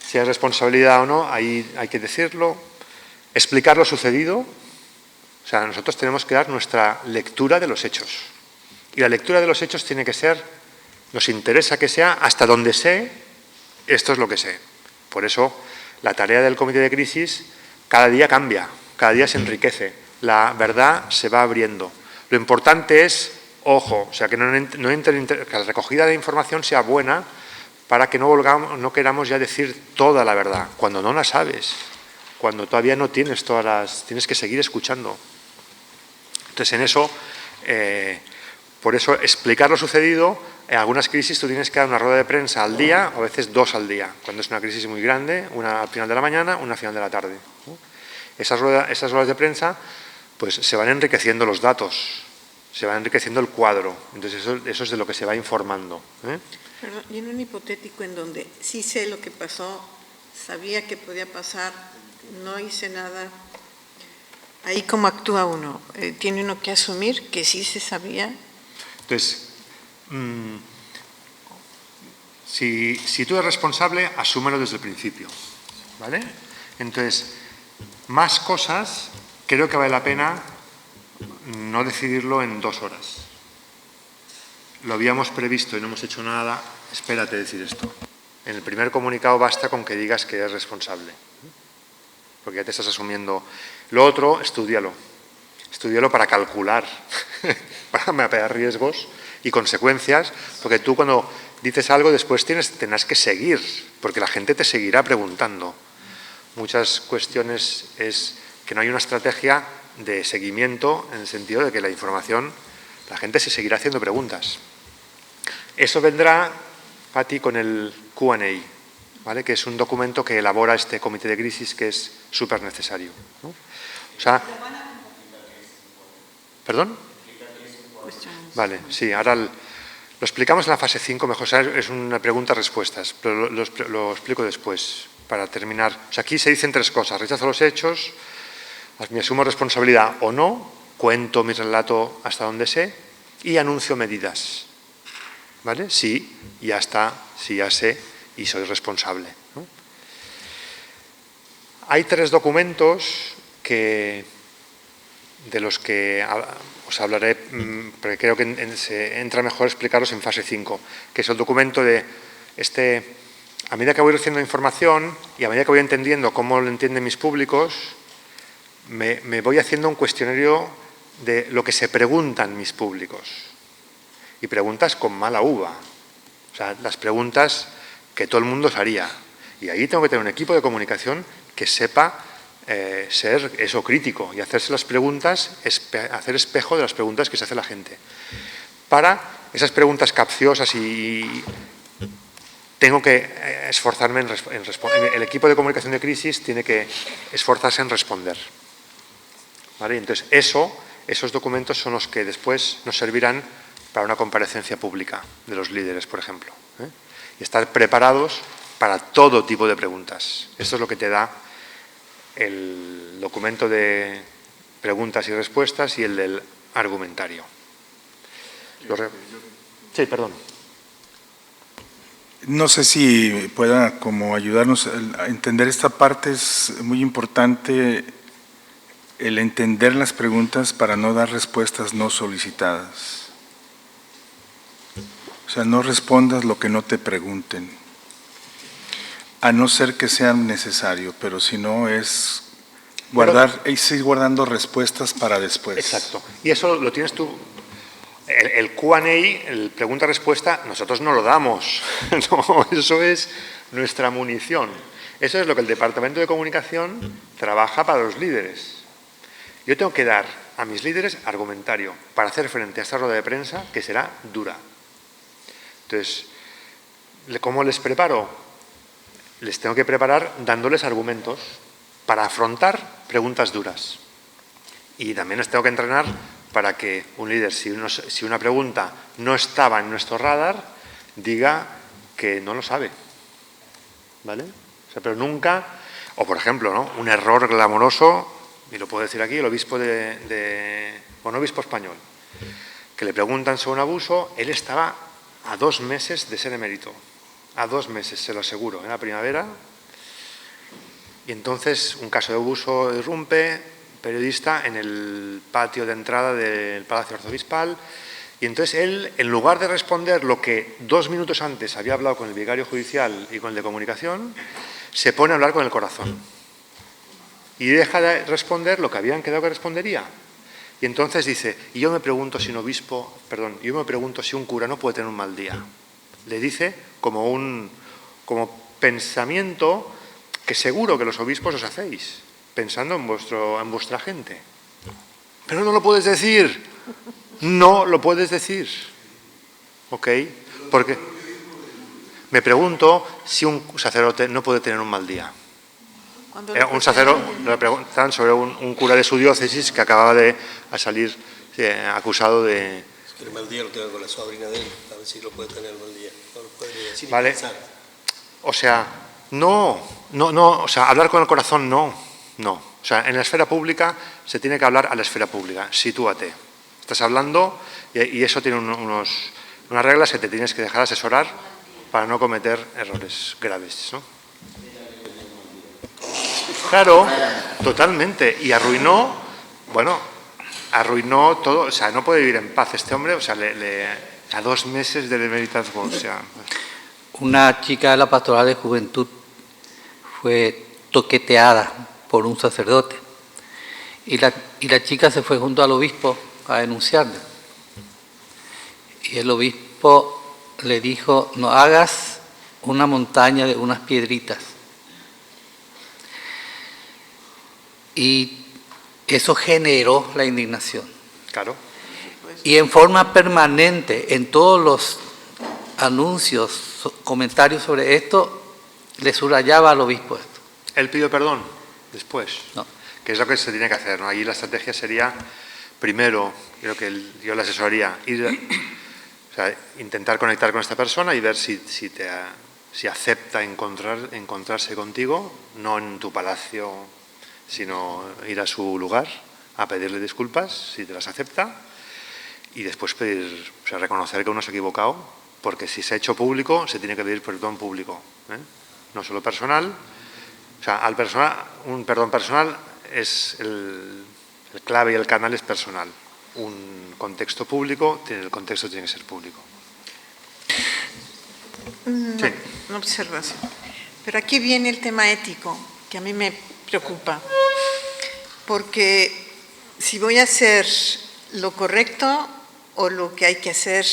si hay responsabilidad o no, ahí hay que decirlo. Explicar lo sucedido. O sea, nosotros tenemos que dar nuestra lectura de los hechos. Y la lectura de los hechos tiene que ser, nos interesa que sea, hasta donde sé, esto es lo que sé. Por eso, la tarea del comité de crisis cada día cambia, cada día se enriquece. La verdad se va abriendo. Lo importante es, ojo, o sea, que que la recogida de información sea buena para que no queramos ya decir toda la verdad, cuando no la sabes, cuando todavía no tienes tienes que seguir escuchando. Entonces, en eso, por eso, explicar lo sucedido, en algunas crisis tú tienes que dar una rueda de prensa al día, o a veces 2 al día, cuando es una crisis muy grande, una al final de la mañana, una al final de la tarde. Esas ruedas de prensa, pues se van enriqueciendo los datos, se va enriqueciendo el cuadro, entonces eso es de lo que se va informando. Perdón, y en un hipotético en donde sí sé lo que pasó, sabía que podía pasar, no hice nada, ahí cómo actúa uno, tiene uno que asumir que sí se sabía. Entonces, si tú eres responsable, asúmelo desde el principio, ¿vale? Entonces, más cosas, creo que vale la pena no decidirlo en 2 horas. Lo habíamos previsto y no hemos hecho nada, espérate decir esto. En el primer comunicado basta con que digas que eres responsable, porque ya te estás asumiendo. Lo otro, estúdialo para calcular, para mapear riesgos y consecuencias, porque tú cuando dices algo después tendrás que seguir, porque la gente te seguirá preguntando. Muchas cuestiones es que no hay una estrategia de seguimiento en el sentido de que la información, la gente se seguirá haciendo preguntas. Eso vendrá, Pati, con el Q&A, ¿vale? Que es un documento que elabora este comité de crisis que es súper necesario, ¿no? O sea, ¿perdón? Vale, sí, ahora lo explicamos en la fase 5, mejor, o sea, es una pregunta-respuestas, pero lo explico después, para terminar. O sea, aquí se dicen 3 cosas: rechazo los hechos, me asumo responsabilidad o no, cuento mi relato hasta donde sé y anuncio medidas. ¿Vale? Sí, ya está, sí, ya sé y soy responsable, ¿no? Hay 3 documentos de los que os hablaré, porque creo que se entra mejor explicarlos en fase 5, que es el documento de a medida que voy recibiendo información y a medida que voy entendiendo cómo lo entienden mis públicos, me voy haciendo un cuestionario de lo que se preguntan mis públicos. Y preguntas con mala uva. O sea, las preguntas que todo el mundo se haría. Y ahí tengo que tener un equipo de comunicación que sepa ser eso crítico y hacerse las preguntas, hacer espejo de las preguntas que se hace la gente. Para esas preguntas capciosas y tengo que esforzarme en responder. El equipo de comunicación de crisis tiene que esforzarse en responder. ¿Vale? Entonces, esos documentos son los que después nos servirán para una comparecencia pública de los líderes, por ejemplo. Y estar preparados para todo tipo de preguntas. Esto es lo que te da el documento de preguntas y respuestas y el del argumentario. Sí, perdón. No sé si pueda como ayudarnos a entender esta parte. Es muy importante el entender las preguntas para no dar respuestas no solicitadas. O sea, no respondas lo que no te pregunten, a no ser que sea necesario, pero si no es guardar, es ir guardando respuestas para después. Exacto. Y eso lo tienes tú. El Q&A, el pregunta-respuesta, nosotros no lo damos. No, eso es nuestra munición. Eso es lo que el Departamento de Comunicación trabaja para los líderes. Yo tengo que dar a mis líderes argumentario para hacer frente a esta rueda de prensa que será dura. Entonces, ¿cómo les preparo? Les tengo que preparar dándoles argumentos para afrontar preguntas duras. Y también les tengo que entrenar para que un líder, si una pregunta no estaba en nuestro radar, diga que no lo sabe. ¿Vale? O sea, pero nunca, o por ejemplo, ¿no?, un error glamoroso, y lo puedo decir aquí, el obispo obispo español, que le preguntan sobre un abuso, él estaba a 2 meses de ser emérito. A 2 meses, se lo aseguro, en la primavera. Y entonces un caso de abuso irrumpe, periodista, en el patio de entrada del Palacio Arzobispal, y entonces él, en lugar de responder lo que 2 minutos antes había hablado con el vicario judicial y con el de comunicación, se pone a hablar con el corazón. Y deja de responder lo que habían quedado que respondería. Y entonces dice, y yo me pregunto si un cura no puede tener un mal día. Le dice como pensamiento que seguro que los obispos os hacéis, pensando en vuestra gente. Pero no lo puedes decir. No lo puedes decir. ¿Ok? Porque me pregunto si un sacerdote no puede tener un mal día. Un sacerdote, le preguntan sobre un cura de su diócesis que acababa de salir acusado de... Es que el mal día lo tengo con la sobrina de él, a ver si lo puede tener el mal día. No lo puede decir. ¿Vale? O sea, no, o sea, hablar con el corazón no. O sea, en la esfera pública se tiene que hablar a la esfera pública, sitúate. Estás hablando y eso tiene unas reglas que te tienes que dejar asesorar para no cometer errores graves, ¿no? Claro, totalmente. Y arruinó todo, o sea, no puede vivir en paz este hombre, o sea, a 2 meses del emeritazgo, o sea... Una chica de la Pastoral de Juventud fue toqueteada por un sacerdote y la chica se fue junto al obispo a denunciarle. Y el obispo le dijo, no hagas una montaña de unas piedritas. Y eso generó la indignación. Claro. Y en forma permanente, en todos los anuncios, comentarios sobre esto, le subrayaba al obispo esto. Él pidió perdón después, No. que es lo que se tiene que hacer, ¿no? Allí la estrategia sería, primero, creo que yo le asesoraría, intentar conectar con esta persona y ver si acepta encontrarse contigo, no en tu palacio, sino ir a su lugar a pedirle disculpas, si te las acepta, y después pedir, o sea, reconocer que uno se ha equivocado, porque si se ha hecho público, se tiene que pedir perdón público, ¿eh? No solo personal. O sea, un perdón personal es el clave y el canal es personal. Un contexto público, el contexto tiene que ser público. Sí. Una observación. Pero aquí viene el tema ético, que a mí me preocupa. Porque si voy a hacer lo correcto o lo que hay que hacer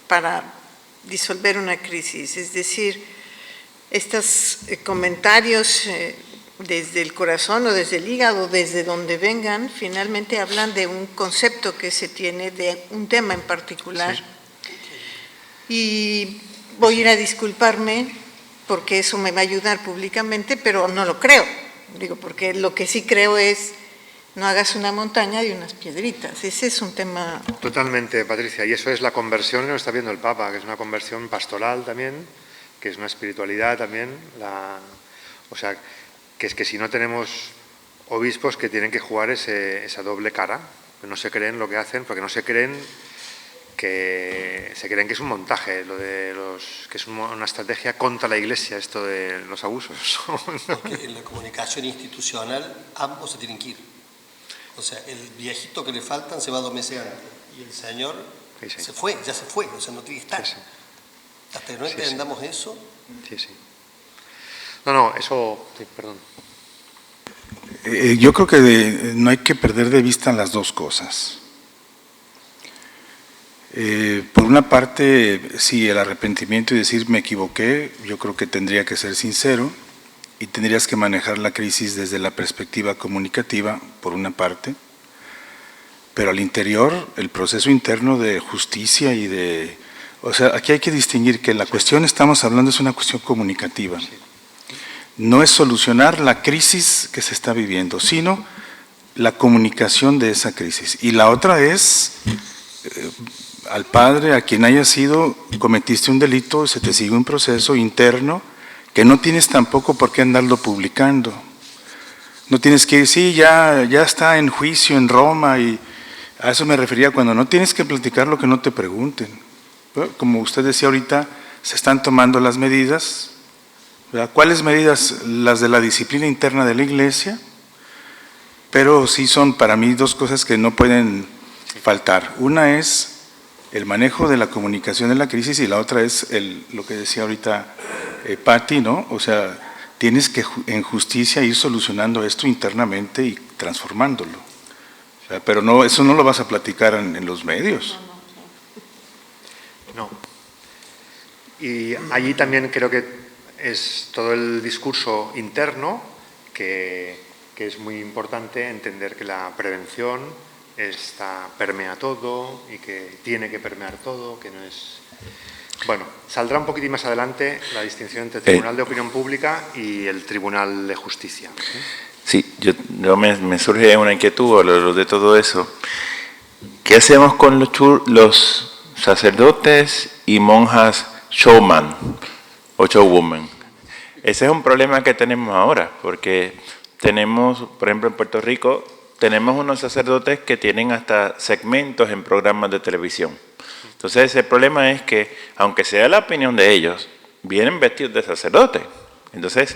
para disolver una crisis, es decir, estos comentarios desde el corazón o desde el hígado, desde donde vengan, finalmente hablan de un concepto que se tiene de un tema en particular. Sí. Y voy a ir a disculparme porque eso me va a ayudar públicamente, pero no lo creo. Digo, porque lo que sí creo es no hagas una montaña de unas piedritas. Ese es un tema... Totalmente, Patricia. Y eso es la conversión que nos está viendo el Papa, que es una conversión pastoral también, que es una espiritualidad también. O sea, que es que si no tenemos obispos que tienen que jugar esa doble cara, que no se creen lo que hacen, porque no se creen que es un montaje, que es una estrategia contra la Iglesia, esto de los abusos. Porque en la comunicación institucional ambos se tienen que ir. O sea, el viejito que le faltan se va 2 meses antes y el señor Sí, sí. se fue, ya se fue, o sea, no tiene que estar. Sí, sí. Hasta que no entendamos eso. Sí, sí. No, eso... Sí, perdón. Yo creo que no hay que perder de vista las dos cosas. Por una parte, sí, el arrepentimiento y decir me equivoqué, yo creo que tendría que ser sincero y tendrías que manejar la crisis desde la perspectiva comunicativa, por una parte, pero al interior, el proceso interno de justicia y de... O sea, aquí hay que distinguir que la cuestión, estamos hablando, es una cuestión comunicativa. No es solucionar la crisis que se está viviendo, sino la comunicación de esa crisis. Y la otra es... al padre, a quien haya sido, cometiste un delito, se te sigue un proceso interno que no tienes tampoco por qué andarlo publicando. No tienes que decir, sí, ya está en juicio en Roma, y a eso me refería cuando no tienes que platicar lo que no te pregunten. Como usted decía ahorita, se están tomando las medidas, ¿verdad? ¿Cuáles medidas? Las de la disciplina interna de la Iglesia, pero sí son para mí dos cosas que no pueden faltar. Una es el manejo de la comunicación de la crisis y la otra es lo que decía ahorita Patti, ¿no? O sea, tienes que en justicia ir solucionando esto internamente y transformándolo. O sea, pero no, eso no lo vas a platicar en los medios. No. Y allí también creo que es todo el discurso interno que es muy importante entender que la prevención permea todo y que tiene que permear todo, que no es... Bueno, saldrá un poquitín más adelante la distinción entre el Tribunal de Opinión Pública y el Tribunal de Justicia. Sí, yo me surge una inquietud de todo eso. ¿Qué hacemos con los sacerdotes y monjas showman o showwoman? Ese es un problema que tenemos ahora, porque tenemos, por ejemplo, en Puerto Rico, tenemos unos sacerdotes que tienen hasta segmentos en programas de televisión. Entonces, el problema es que, aunque sea la opinión de ellos, vienen vestidos de sacerdote. Entonces,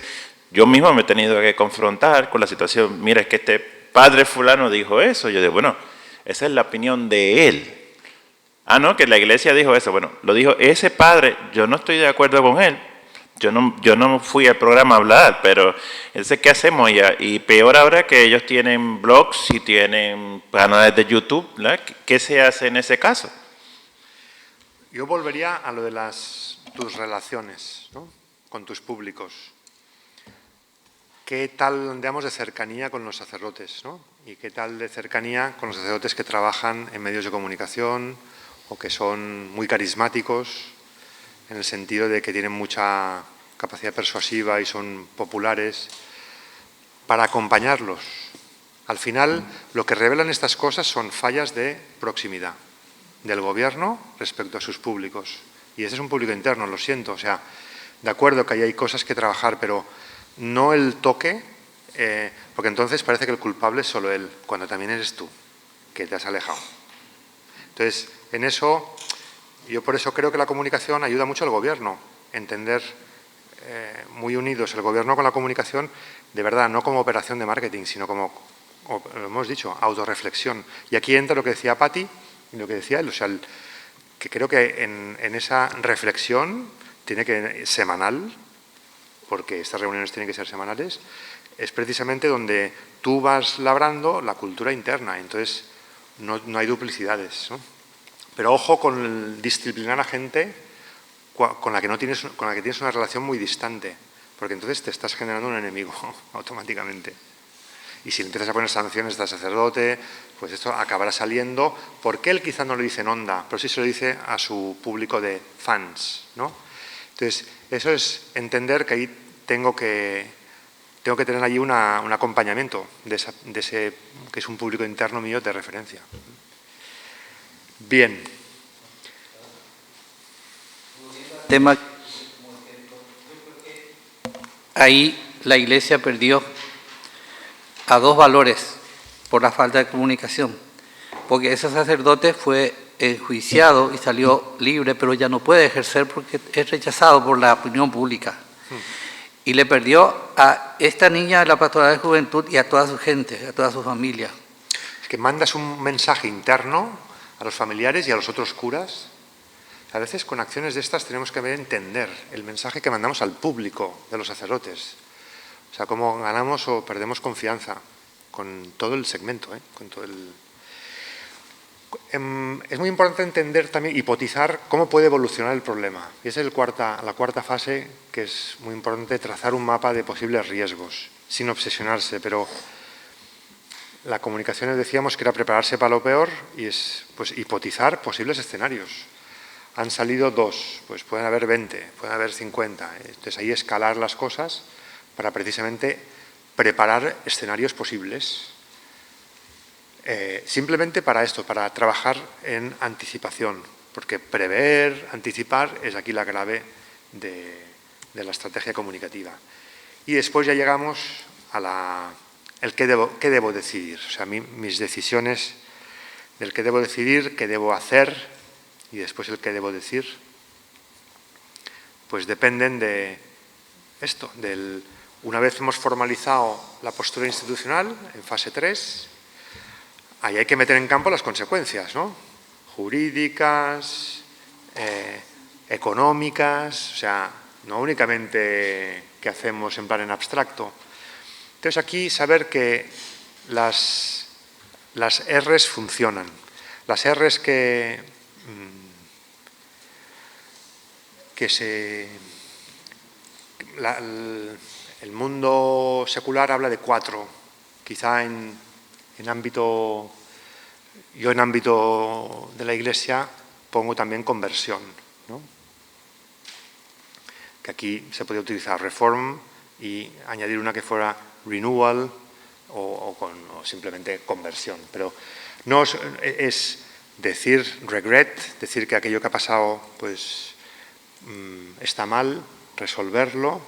yo mismo me he tenido que confrontar con la situación. Mira, es que este padre fulano dijo eso. Yo digo, bueno, esa es la opinión de él. Ah, no, que la iglesia dijo eso. Bueno, lo dijo ese padre, yo no estoy de acuerdo con él. Yo no fui al programa a hablar, pero entonces, ¿qué hacemos ya? Y peor ahora que ellos tienen blogs y tienen canales de YouTube, ¿verdad? ¿Qué se hace en ese caso? Yo volvería a lo de tus relaciones, ¿no? Con tus públicos. ¿Qué tal, digamos, de cercanía con los sacerdotes, ¿no? Y qué tal de cercanía con los sacerdotes que trabajan en medios de comunicación o que son muy carismáticos, en el sentido de que tienen mucha capacidad persuasiva y son populares, para acompañarlos. Al final, lo que revelan estas cosas son fallas de proximidad del gobierno respecto a sus públicos. Y ese es un público interno, lo siento. O sea, de acuerdo que ahí hay cosas que trabajar, pero no el toque, porque entonces parece que el culpable es solo él, cuando también eres tú, que te has alejado. Entonces, en eso... Yo por eso creo que la comunicación ayuda mucho al gobierno, entender muy unidos el gobierno con la comunicación, de verdad, no como operación de marketing, sino como, lo hemos dicho, autorreflexión. Y aquí entra lo que decía Patti y lo que decía él, o sea, que creo que en esa reflexión semanal, porque estas reuniones tienen que ser semanales, es precisamente donde tú vas labrando la cultura interna, entonces no hay duplicidades, ¿no? Pero ojo con disciplinar a gente con la que tienes una relación muy distante, porque entonces te estás generando un enemigo automáticamente. Y si le empiezas a poner sanciones al sacerdote, pues esto acabará saliendo, porque él quizá no lo dice en onda, pero sí se lo dice a su público de fans, ¿no? Entonces, eso es entender que ahí tengo que tener allí un acompañamiento de ese que es un público interno mío de referencia. Bien. Tema, ahí la Iglesia perdió a dos valores por la falta de comunicación, porque ese sacerdote fue enjuiciado y salió libre, pero ya no puede ejercer porque es rechazado por la opinión pública. Y le perdió a esta niña de la Pastoral de Juventud y a toda su gente, a toda su familia. Es que mandas un mensaje interno a los familiares y a los otros curas. A veces con acciones de estas tenemos que entender el mensaje que mandamos al público de los sacerdotes. O sea, cómo ganamos o perdemos confianza con todo el segmento, con todo el... Es muy importante entender también, hipotizar cómo puede evolucionar el problema. Y esa es la cuarta fase, que es muy importante, trazar un mapa de posibles riesgos, sin obsesionarse, pero la comunicación, decíamos que era prepararse para lo peor y es pues hipotizar posibles escenarios. Han salido 2, pues pueden haber 20, pueden haber 50. Entonces ahí escalar las cosas para precisamente preparar escenarios posibles. Simplemente para esto, para trabajar en anticipación, porque prever, anticipar es aquí la clave de la estrategia comunicativa. Y después ya llegamos a el qué debo decidir, o sea, mis decisiones del qué debo decidir, qué debo hacer y después el qué debo decir, pues dependen de esto, una vez hemos formalizado la postura institucional en fase 3, ahí hay que meter en campo las consecuencias, ¿no? Jurídicas, económicas, o sea, no únicamente qué hacemos en plan en abstracto. Entonces aquí saber que las R's funcionan. Las R's que el mundo secular habla de 4, quizá en ámbito de la Iglesia pongo también conversión, ¿no? Que aquí se podría utilizar reform y añadir una que fuera renewal o simplemente conversión. Pero no es decir regret, decir que aquello que ha pasado pues está mal, resolverlo,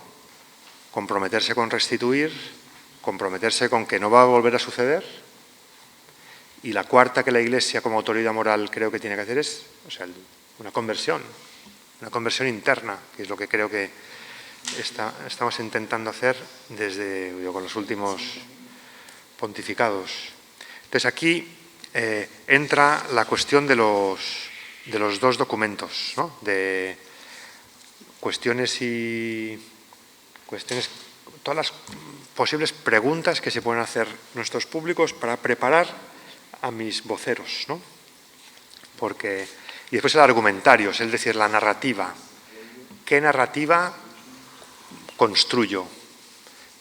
comprometerse con restituir, comprometerse con que no va a volver a suceder. Y la cuarta que la Iglesia como autoridad moral creo que tiene que hacer es una conversión interna, que es lo que creo que estamos intentando hacer con los últimos pontificados. Entonces aquí entra la cuestión de los 2 documentos, ¿no? De cuestiones, todas las posibles preguntas que se pueden hacer nuestros públicos para preparar a mis voceros, ¿no? Y después el argumentario, es decir, la narrativa. ¿Qué narrativa construyo?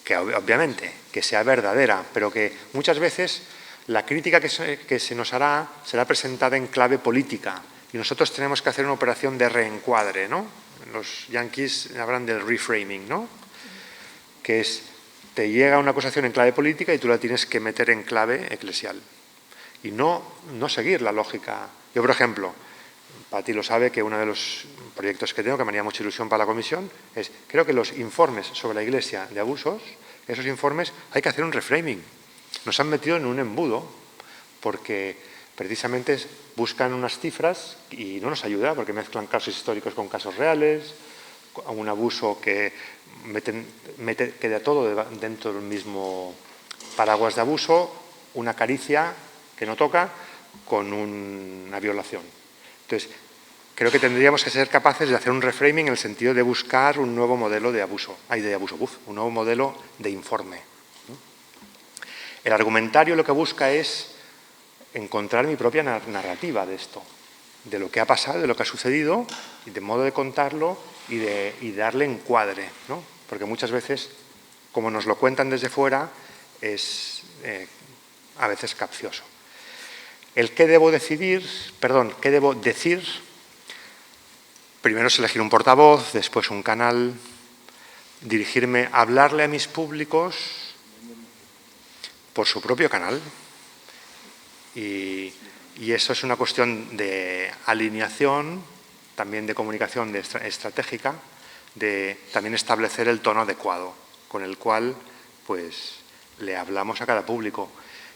Que obviamente, que sea verdadera, pero que muchas veces la crítica que se nos hará será presentada en clave política y nosotros tenemos que hacer una operación de reencuadre, ¿no? Los yanquis hablan del reframing, ¿no? Que te llega una acusación en clave política y tú la tienes que meter en clave eclesial. Y no seguir la lógica. Yo, por ejemplo, Pati lo sabe, que uno de los proyectos que tengo, que me haría mucha ilusión para la comisión, creo que los informes sobre la Iglesia de abusos, esos informes hay que hacer un reframing. Nos han metido en un embudo, porque precisamente buscan unas cifras y no nos ayuda, porque mezclan casos históricos con casos reales, un abuso que queda todo dentro del mismo paraguas de abuso, una caricia que no toca con una violación. Entonces, creo que tendríamos que ser capaces de hacer un reframing en el sentido de buscar un nuevo modelo de abuso, un nuevo modelo de informe. El argumentario lo que busca es encontrar mi propia narrativa de esto, de lo que ha pasado, de lo que ha sucedido, y de modo de contarlo y darle encuadre, ¿no? Porque muchas veces, como nos lo cuentan desde fuera, es a veces capcioso. El qué debo decir, primero es elegir un portavoz, después un canal, dirigirme, hablarle a mis públicos por su propio canal. Y eso es una cuestión de alineación, también de comunicación estratégica, de también establecer el tono adecuado. con el cual pues le hablamos a cada público.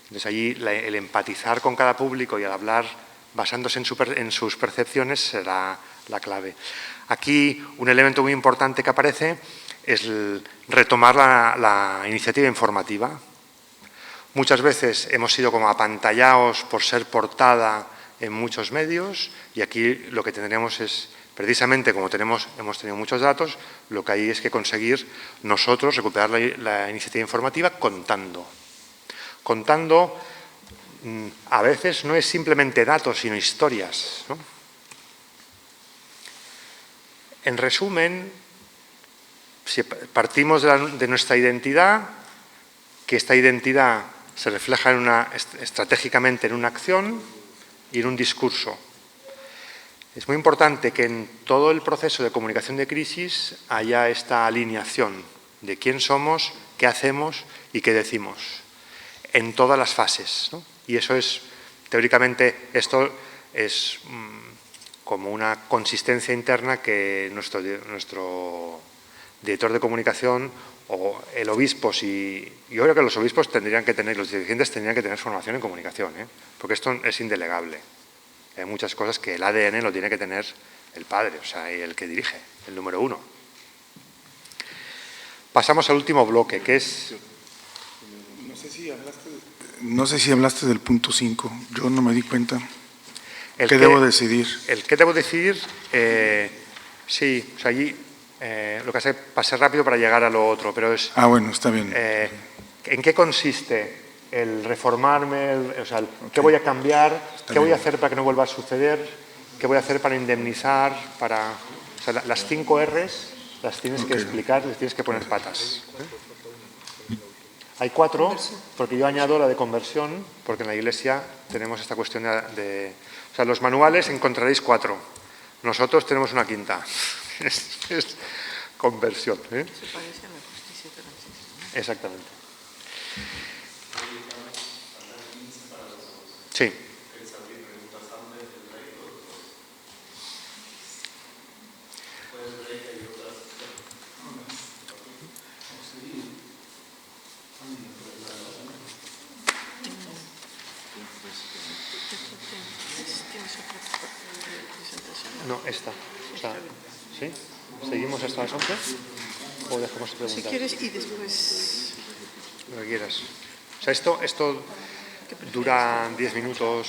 Entonces allí el empatizar con cada público y al hablar basándose en sus percepciones será la clave. Aquí un elemento muy importante que aparece es retomar la iniciativa informativa. Muchas veces hemos sido como apantallados por ser portada en muchos medios y aquí lo que tendremos es, precisamente como hemos tenido muchos datos, lo que hay es que conseguir nosotros recuperar la iniciativa informativa contando. Contando, a veces no es simplemente datos, sino historias, ¿no? En resumen, si partimos de nuestra identidad, que esta identidad se refleja estratégicamente en una acción y en un discurso. Es muy importante que en todo el proceso de comunicación de crisis haya esta alineación de quién somos, qué hacemos y qué decimos, en todas las fases, ¿no? Y eso es, teóricamente, esto es como una consistencia interna que nuestro director de comunicación o el obispo, yo creo que los obispos los dirigentes tendrían que tener formación en comunicación, porque esto es indelegable. Hay muchas cosas que el ADN lo tiene que tener el padre, o sea, el que dirige, el número 1. Pasamos al último bloque, que es... No sé si hablaste del punto 5, yo no me di cuenta. ¿Qué debo decidir? El qué debo decidir, sí, o sea, allí lo que hace pasar rápido para llegar a lo otro, pero es... bueno, está bien. ¿En qué consiste el reformarme? ¿Qué voy a cambiar? ¿Qué voy a hacer para que no vuelva a suceder? ¿Qué voy a hacer para indemnizar? O sea, las 5 R's las tienes que explicar, les tienes que poner patas. Hay 4, porque yo añado la de conversión, porque en la Iglesia tenemos esta cuestión de... O sea, en los manuales encontraréis 4. Nosotros tenemos una 5ª. Es conversión. Se parece a la justicia francesa. Exactamente. Sí. No, esta. O sea, ¿sí? ¿Seguimos hasta las 11? ¿O dejamos de preguntar? Si quieres y después... Lo que quieras. O sea, esto dura 10 minutos.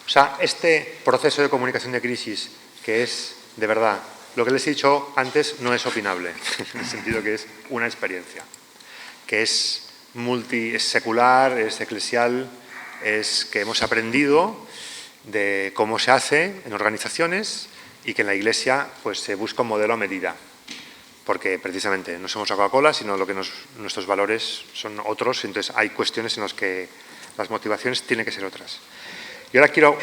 O sea, este proceso de comunicación de crisis, que es, de verdad, lo que les he dicho antes no es opinable, en el sentido que es una experiencia, que es secular, es eclesial, es que hemos aprendido de cómo se hace en organizaciones y que en la Iglesia pues, se busca un modelo a medida, porque precisamente no somos Coca-Cola, sino nuestros valores son otros, entonces hay cuestiones en las que las motivaciones tienen que ser otras. Y ahora quiero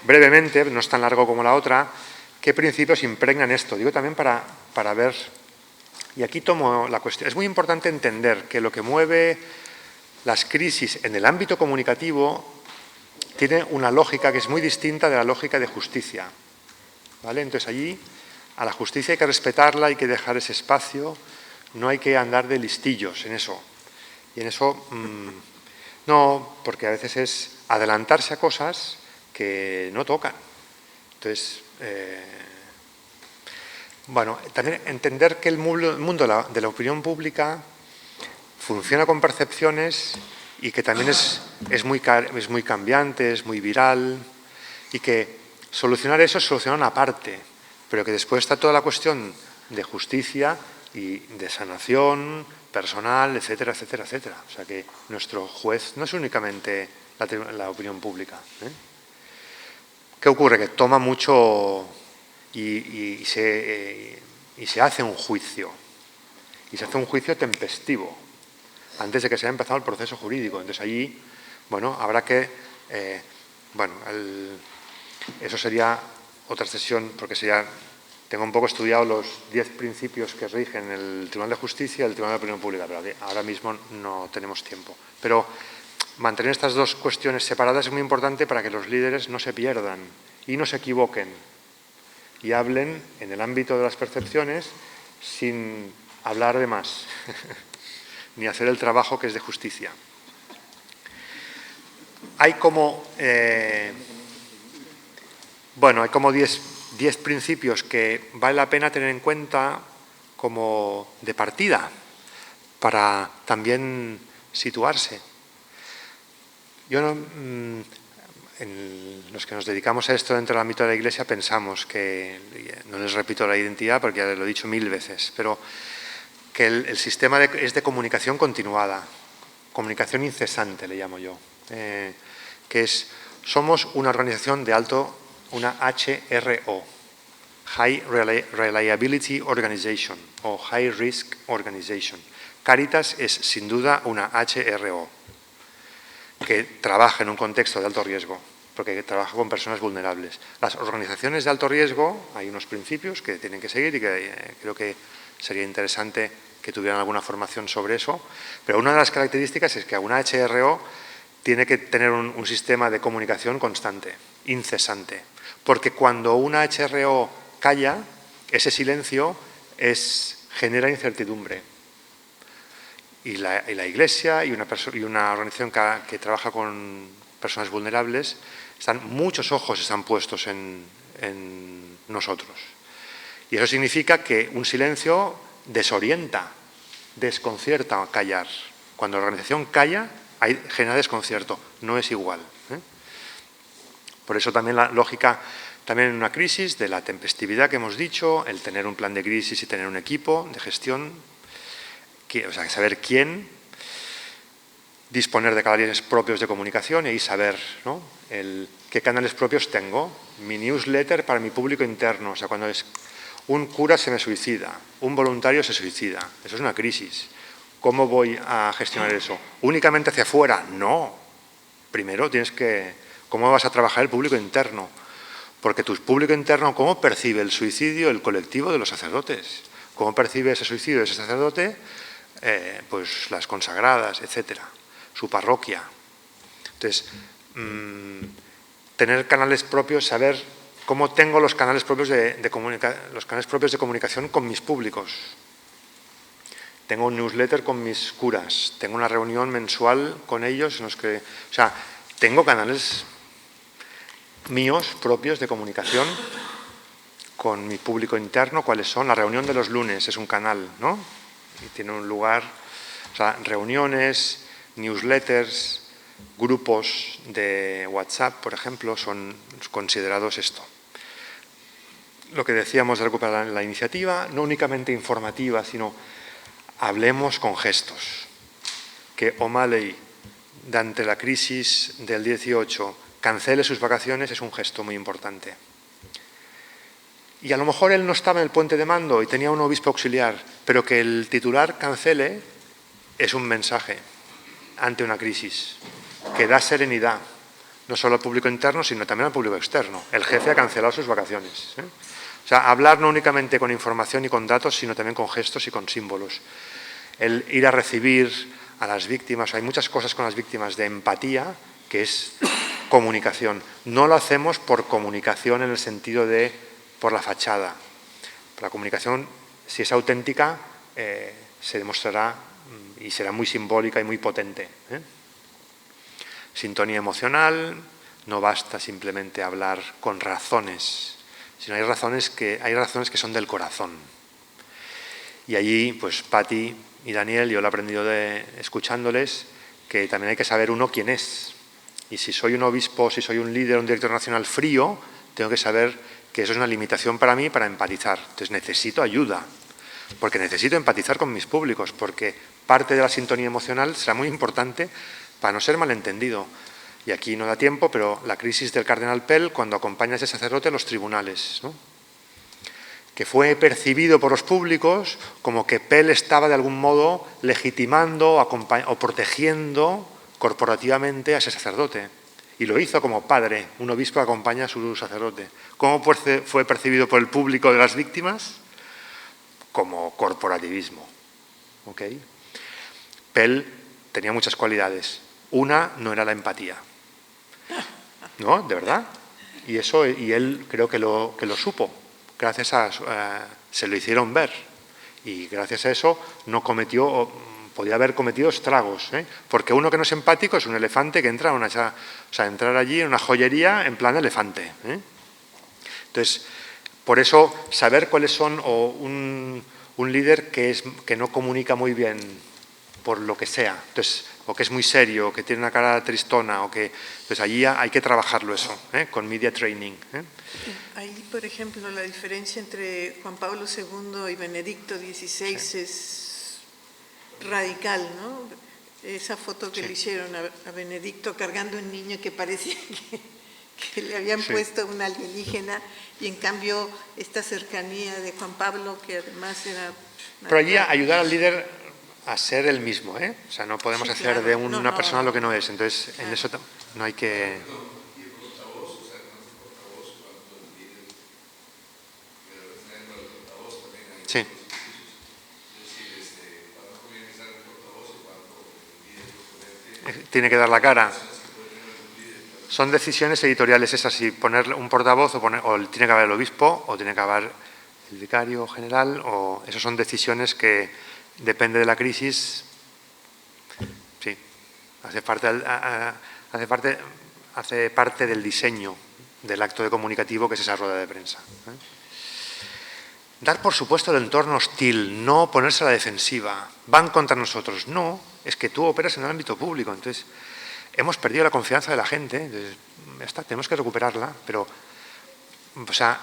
brevemente, no es tan largo como la otra, qué principios impregnan esto. Digo también para ver, y aquí tomo la cuestión, es muy importante entender que lo que mueve las crisis en el ámbito comunicativo tiene una lógica que es muy distinta de la lógica de justicia, ¿vale? Entonces allí a la justicia hay que respetarla, hay que dejar ese espacio, no hay que andar de listillos en eso. Y en eso no, porque a veces es adelantarse a cosas que no tocan. Entonces, bueno, también entender que el mundo de la opinión pública funciona con percepciones y que también es muy cambiante, es muy viral y que solucionar eso es solucionar una parte, pero que después está toda la cuestión de justicia y de sanación personal, etcétera, etcétera, etcétera. O sea que nuestro juez no es únicamente la opinión pública. ¿Qué ocurre? Que toma mucho y se hace un juicio. Y se hace un juicio tempestivo antes de que se haya empezado el proceso jurídico. Entonces allí, bueno, habrá que... eso sería otra sesión, porque tengo un poco estudiado los 10 principios que rigen el Tribunal de Justicia y el Tribunal de Opinión Pública, pero ahora mismo no tenemos tiempo. Pero mantener estas dos cuestiones separadas es muy importante para que los líderes no se pierdan y no se equivoquen y hablen en el ámbito de las percepciones sin hablar de más, ni hacer el trabajo que es de justicia. Hay como, hay como 10 principios que vale la pena tener en cuenta como de partida para también situarse. Yo los que nos dedicamos a esto dentro del ámbito de la Iglesia pensamos que, no les repito la identidad porque ya lo he dicho 1000 veces, pero que el sistema es de comunicación continuada, comunicación incesante le llamo yo, somos una organización de alto, una HRO, High Reliability Organization o High Risk Organization. Cáritas es sin duda una HRO que trabaja en un contexto de alto riesgo, porque trabaja con personas vulnerables. Las organizaciones de alto riesgo, hay unos principios que tienen que seguir y que creo que sería interesante que tuvieran alguna formación sobre eso, pero una de las características es que una HRO tiene que tener un sistema de comunicación constante, incesante, porque cuando una HRO calla, ese silencio genera incertidumbre. Y la Iglesia y una organización que trabaja con personas vulnerables, muchos ojos están puestos en nosotros. Y eso significa que un silencio desorienta, desconcierta callar. Cuando la organización calla, genera desconcierto, no es igual. Por eso también la lógica, también en una crisis, de la tempestividad que hemos dicho, el tener un plan de crisis y tener un equipo de gestión, saber quién, disponer de canales propios de comunicación y saber, ¿no?, qué canales propios tengo. Mi newsletter para mi público interno, o sea, cuando un cura se me suicida, un voluntario se suicida, eso es una crisis. ¿Cómo voy a gestionar eso? ¿Únicamente hacia afuera? No. Primero ¿cómo vas a trabajar el público interno? Porque tu público interno, ¿cómo percibe el suicidio el colectivo de los sacerdotes? ¿Cómo percibe ese suicidio de ese sacerdote? Pues las consagradas, etcétera, su parroquia. Entonces, tener canales propios, saber cómo tengo los canales propios de comunicación con mis públicos. Tengo un newsletter con mis curas, tengo una reunión mensual con ellos en los que, tengo canales míos propios de comunicación con mi público interno. ¿Cuáles son? La reunión de los lunes es un canal, ¿no? Y tiene un lugar, reuniones, newsletters, grupos de WhatsApp, por ejemplo, son considerados esto. Lo que decíamos de recuperar la iniciativa, no únicamente informativa, sino hablemos con gestos. Que O'Malley, ante la crisis del 18, cancele sus vacaciones es un gesto muy importante. Y a lo mejor él no estaba en el puente de mando y tenía un obispo auxiliar, pero que el titular cancele es un mensaje ante una crisis que da serenidad, no solo al público interno, sino también al público externo. El jefe ha cancelado sus vacaciones. Hablar no únicamente con información y con datos, sino también con gestos y con símbolos. El ir a recibir a las víctimas, hay muchas cosas con las víctimas de empatía, que es comunicación. No lo hacemos por comunicación en el sentido de por la fachada. La comunicación, si es auténtica, se demostrará y será muy simbólica y muy potente. Sintonía emocional, no basta simplemente hablar con razones, sino hay razones que son del corazón. Y allí, pues Patti y Daniel, yo lo he aprendido escuchándoles, que también hay que saber uno quién es. Y si soy un obispo, si soy un líder, un director nacional frío, tengo que saber que eso es una limitación para mí para empatizar. Entonces necesito ayuda, porque necesito empatizar con mis públicos, porque parte de la sintonía emocional será muy importante para no ser malentendido. Y aquí no da tiempo, pero la crisis del cardenal Pell, cuando acompaña a ese sacerdote a los tribunales, ¿no?, que fue percibido por los públicos como que Pell estaba de algún modo legitimando o protegiendo corporativamente a ese sacerdote. Y lo hizo como padre, un obispo acompaña a su sacerdote. ¿Cómo fue percibido por el público de las víctimas? Como corporativismo. ¿Okay? Pell tenía muchas cualidades, Una no era la empatía. ¿No? ¿De verdad? Y él creo que lo supo. Gracias se lo hicieron ver. Y gracias a eso no cometió, podía haber cometido estragos. Porque uno que no es empático es un elefante que entra entrar allí en una joyería en plan elefante. Entonces, por eso, saber cuáles son, o un líder que no comunica muy bien por lo que sea, entonces, o que es muy serio, o que tiene una cara tristona, pues allí hay que trabajarlo eso, con media training. Ahí, por ejemplo, la diferencia entre Juan Pablo II y Benedicto XVI es radical, ¿no? Esa foto que le hicieron a Benedicto cargando un niño que parecía que le habían puesto una alienígena, y en cambio esta cercanía de Juan Pablo, que además era... Pero allí ayudar al líder a ser el mismo, O sea, no podemos hacer de una persona lo que no es, entonces en eso no hay que... Sí. Tiene que dar la cara. Son decisiones editoriales esas, si poner un portavoz o tiene que haber el obispo o tiene que haber el vicario general, o esas son decisiones que depende de la crisis. Sí, hace parte del diseño del acto comunicativo, que es esa rueda de prensa. Dar por supuesto el entorno hostil, no ponerse a la defensiva. Van contra nosotros. No, es que tú operas en el ámbito público, entonces hemos perdido la confianza de la gente, entonces, tenemos que recuperarla, pero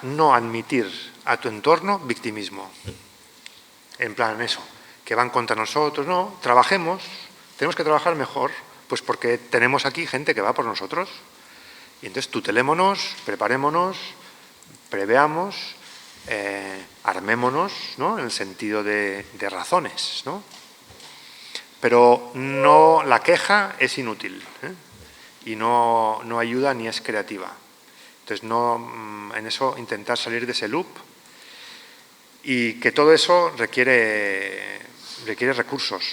no admitir a tu entorno victimismo. En plan eso, que van contra nosotros, no, trabajemos, tenemos que trabajar mejor, pues porque tenemos aquí gente que va por nosotros. Y entonces tutelémonos, preparémonos, preveamos, armémonos, ¿no? En el sentido de razones, ¿no? Pero no, la queja es inútil, y no ayuda ni es creativa. Entonces, en eso intentar salir de ese loop, y que todo eso requiere recursos,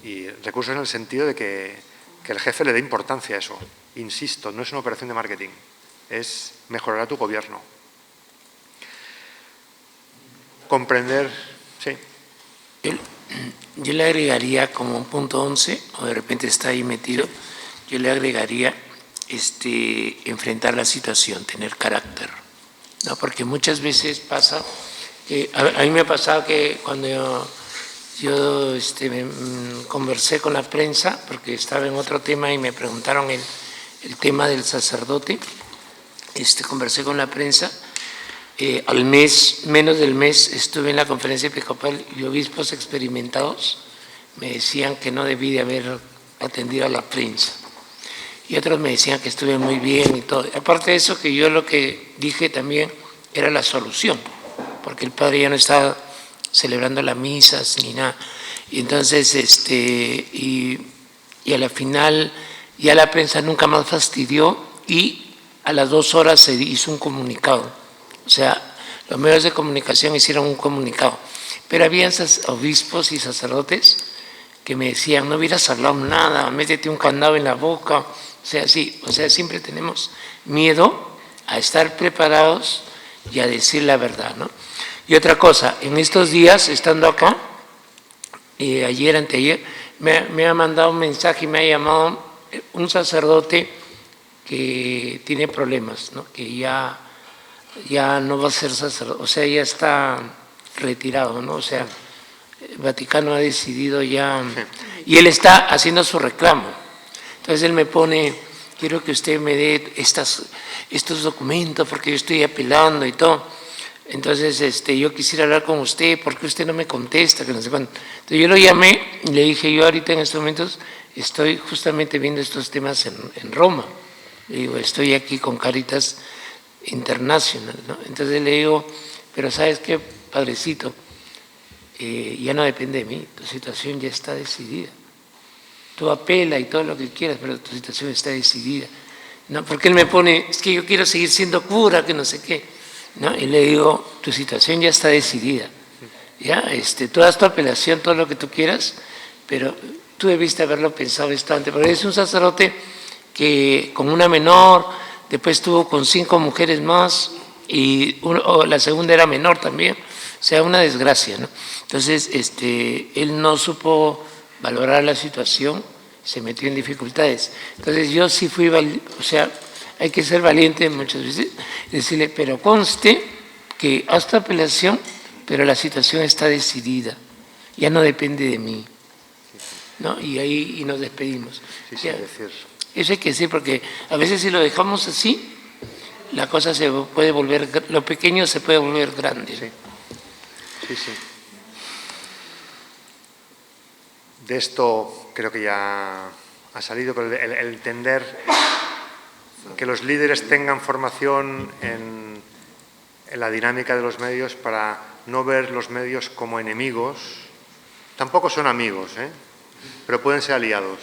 y recursos en el sentido de que el jefe le dé importancia a eso. Insisto, no es una operación de marketing, es mejorar a tu gobierno. Comprender, sí. Yo le agregaría como un punto 11, o de repente está ahí metido, yo le agregaría enfrentar la situación, tener carácter, ¿no? Porque muchas veces pasa, a mí me ha pasado que cuando yo conversé con la prensa, porque estaba en otro tema y me preguntaron el tema del sacerdote, conversé con la prensa. Al mes, menos del mes, estuve en la conferencia episcopal y obispos experimentados me decían que no debí de haber atendido a la prensa. Y otros me decían que estuve muy bien y todo. Aparte de eso, que yo lo que dije también era la solución, porque el padre ya no estaba celebrando las misas ni nada. Y entonces, y a la final, ya la prensa nunca más fastidió, y a las 2 horas se hizo un comunicado. O sea, los medios de comunicación hicieron un comunicado, pero había obispos y sacerdotes que me decían, no hubieras hablado nada, métete un candado en la boca. O sea, sí, siempre tenemos miedo a estar preparados y a decir la verdad, ¿no? Y otra cosa, en estos días, estando acá, ayer, anteayer, me ha mandado un mensaje y me ha llamado un sacerdote que tiene problemas, ¿no? Que ya no va a ser sacerdote, o sea, ya está retirado, ¿no? O sea, el Vaticano ha decidido ya, y él está haciendo su reclamo. Entonces él me pone, quiero que usted me dé estos documentos porque yo estoy apelando y todo. Entonces yo quisiera hablar con usted, porque usted no me contesta, que no sé cuándo. Entonces yo lo llamé y le dije, yo ahorita en estos momentos estoy justamente viendo estos temas en Roma. Le digo, estoy aquí con Caritas Internacional, ¿no? Entonces le digo, pero ¿sabes qué, padrecito? Ya no depende de mí, tu situación ya está decidida. Tú apela y todo lo que quieras, pero tu situación está decidida, ¿no? Porque él me pone, es que yo quiero seguir siendo cura, que no sé qué, ¿no? Y le digo, tu situación ya está decidida, ¿ya? Tú haz tu apelación, todo lo que tú quieras, pero tú debiste haberlo pensado esto antes, pero es un sacerdote que con una menor, después estuvo con 5 mujeres más y la segunda era menor también, o sea, una desgracia, ¿no? Entonces, él no supo valorar la situación, se metió en dificultades. Entonces yo sí fui, o sea, hay que ser valiente muchas veces, decirle, pero conste que hasta apelación, pero la situación está decidida, ya no depende de mí, ¿no? Y ahí nos despedimos. Sí, O sea, decir. eso hay que decir, porque a veces si lo dejamos así, la cosa se puede volver, lo pequeño se puede volver grande. Sí, sí, sí. De esto creo que ya ha salido, pero el entender que los líderes tengan formación en la dinámica de los medios para no ver los medios como enemigos. Tampoco son amigos, pero pueden ser aliados.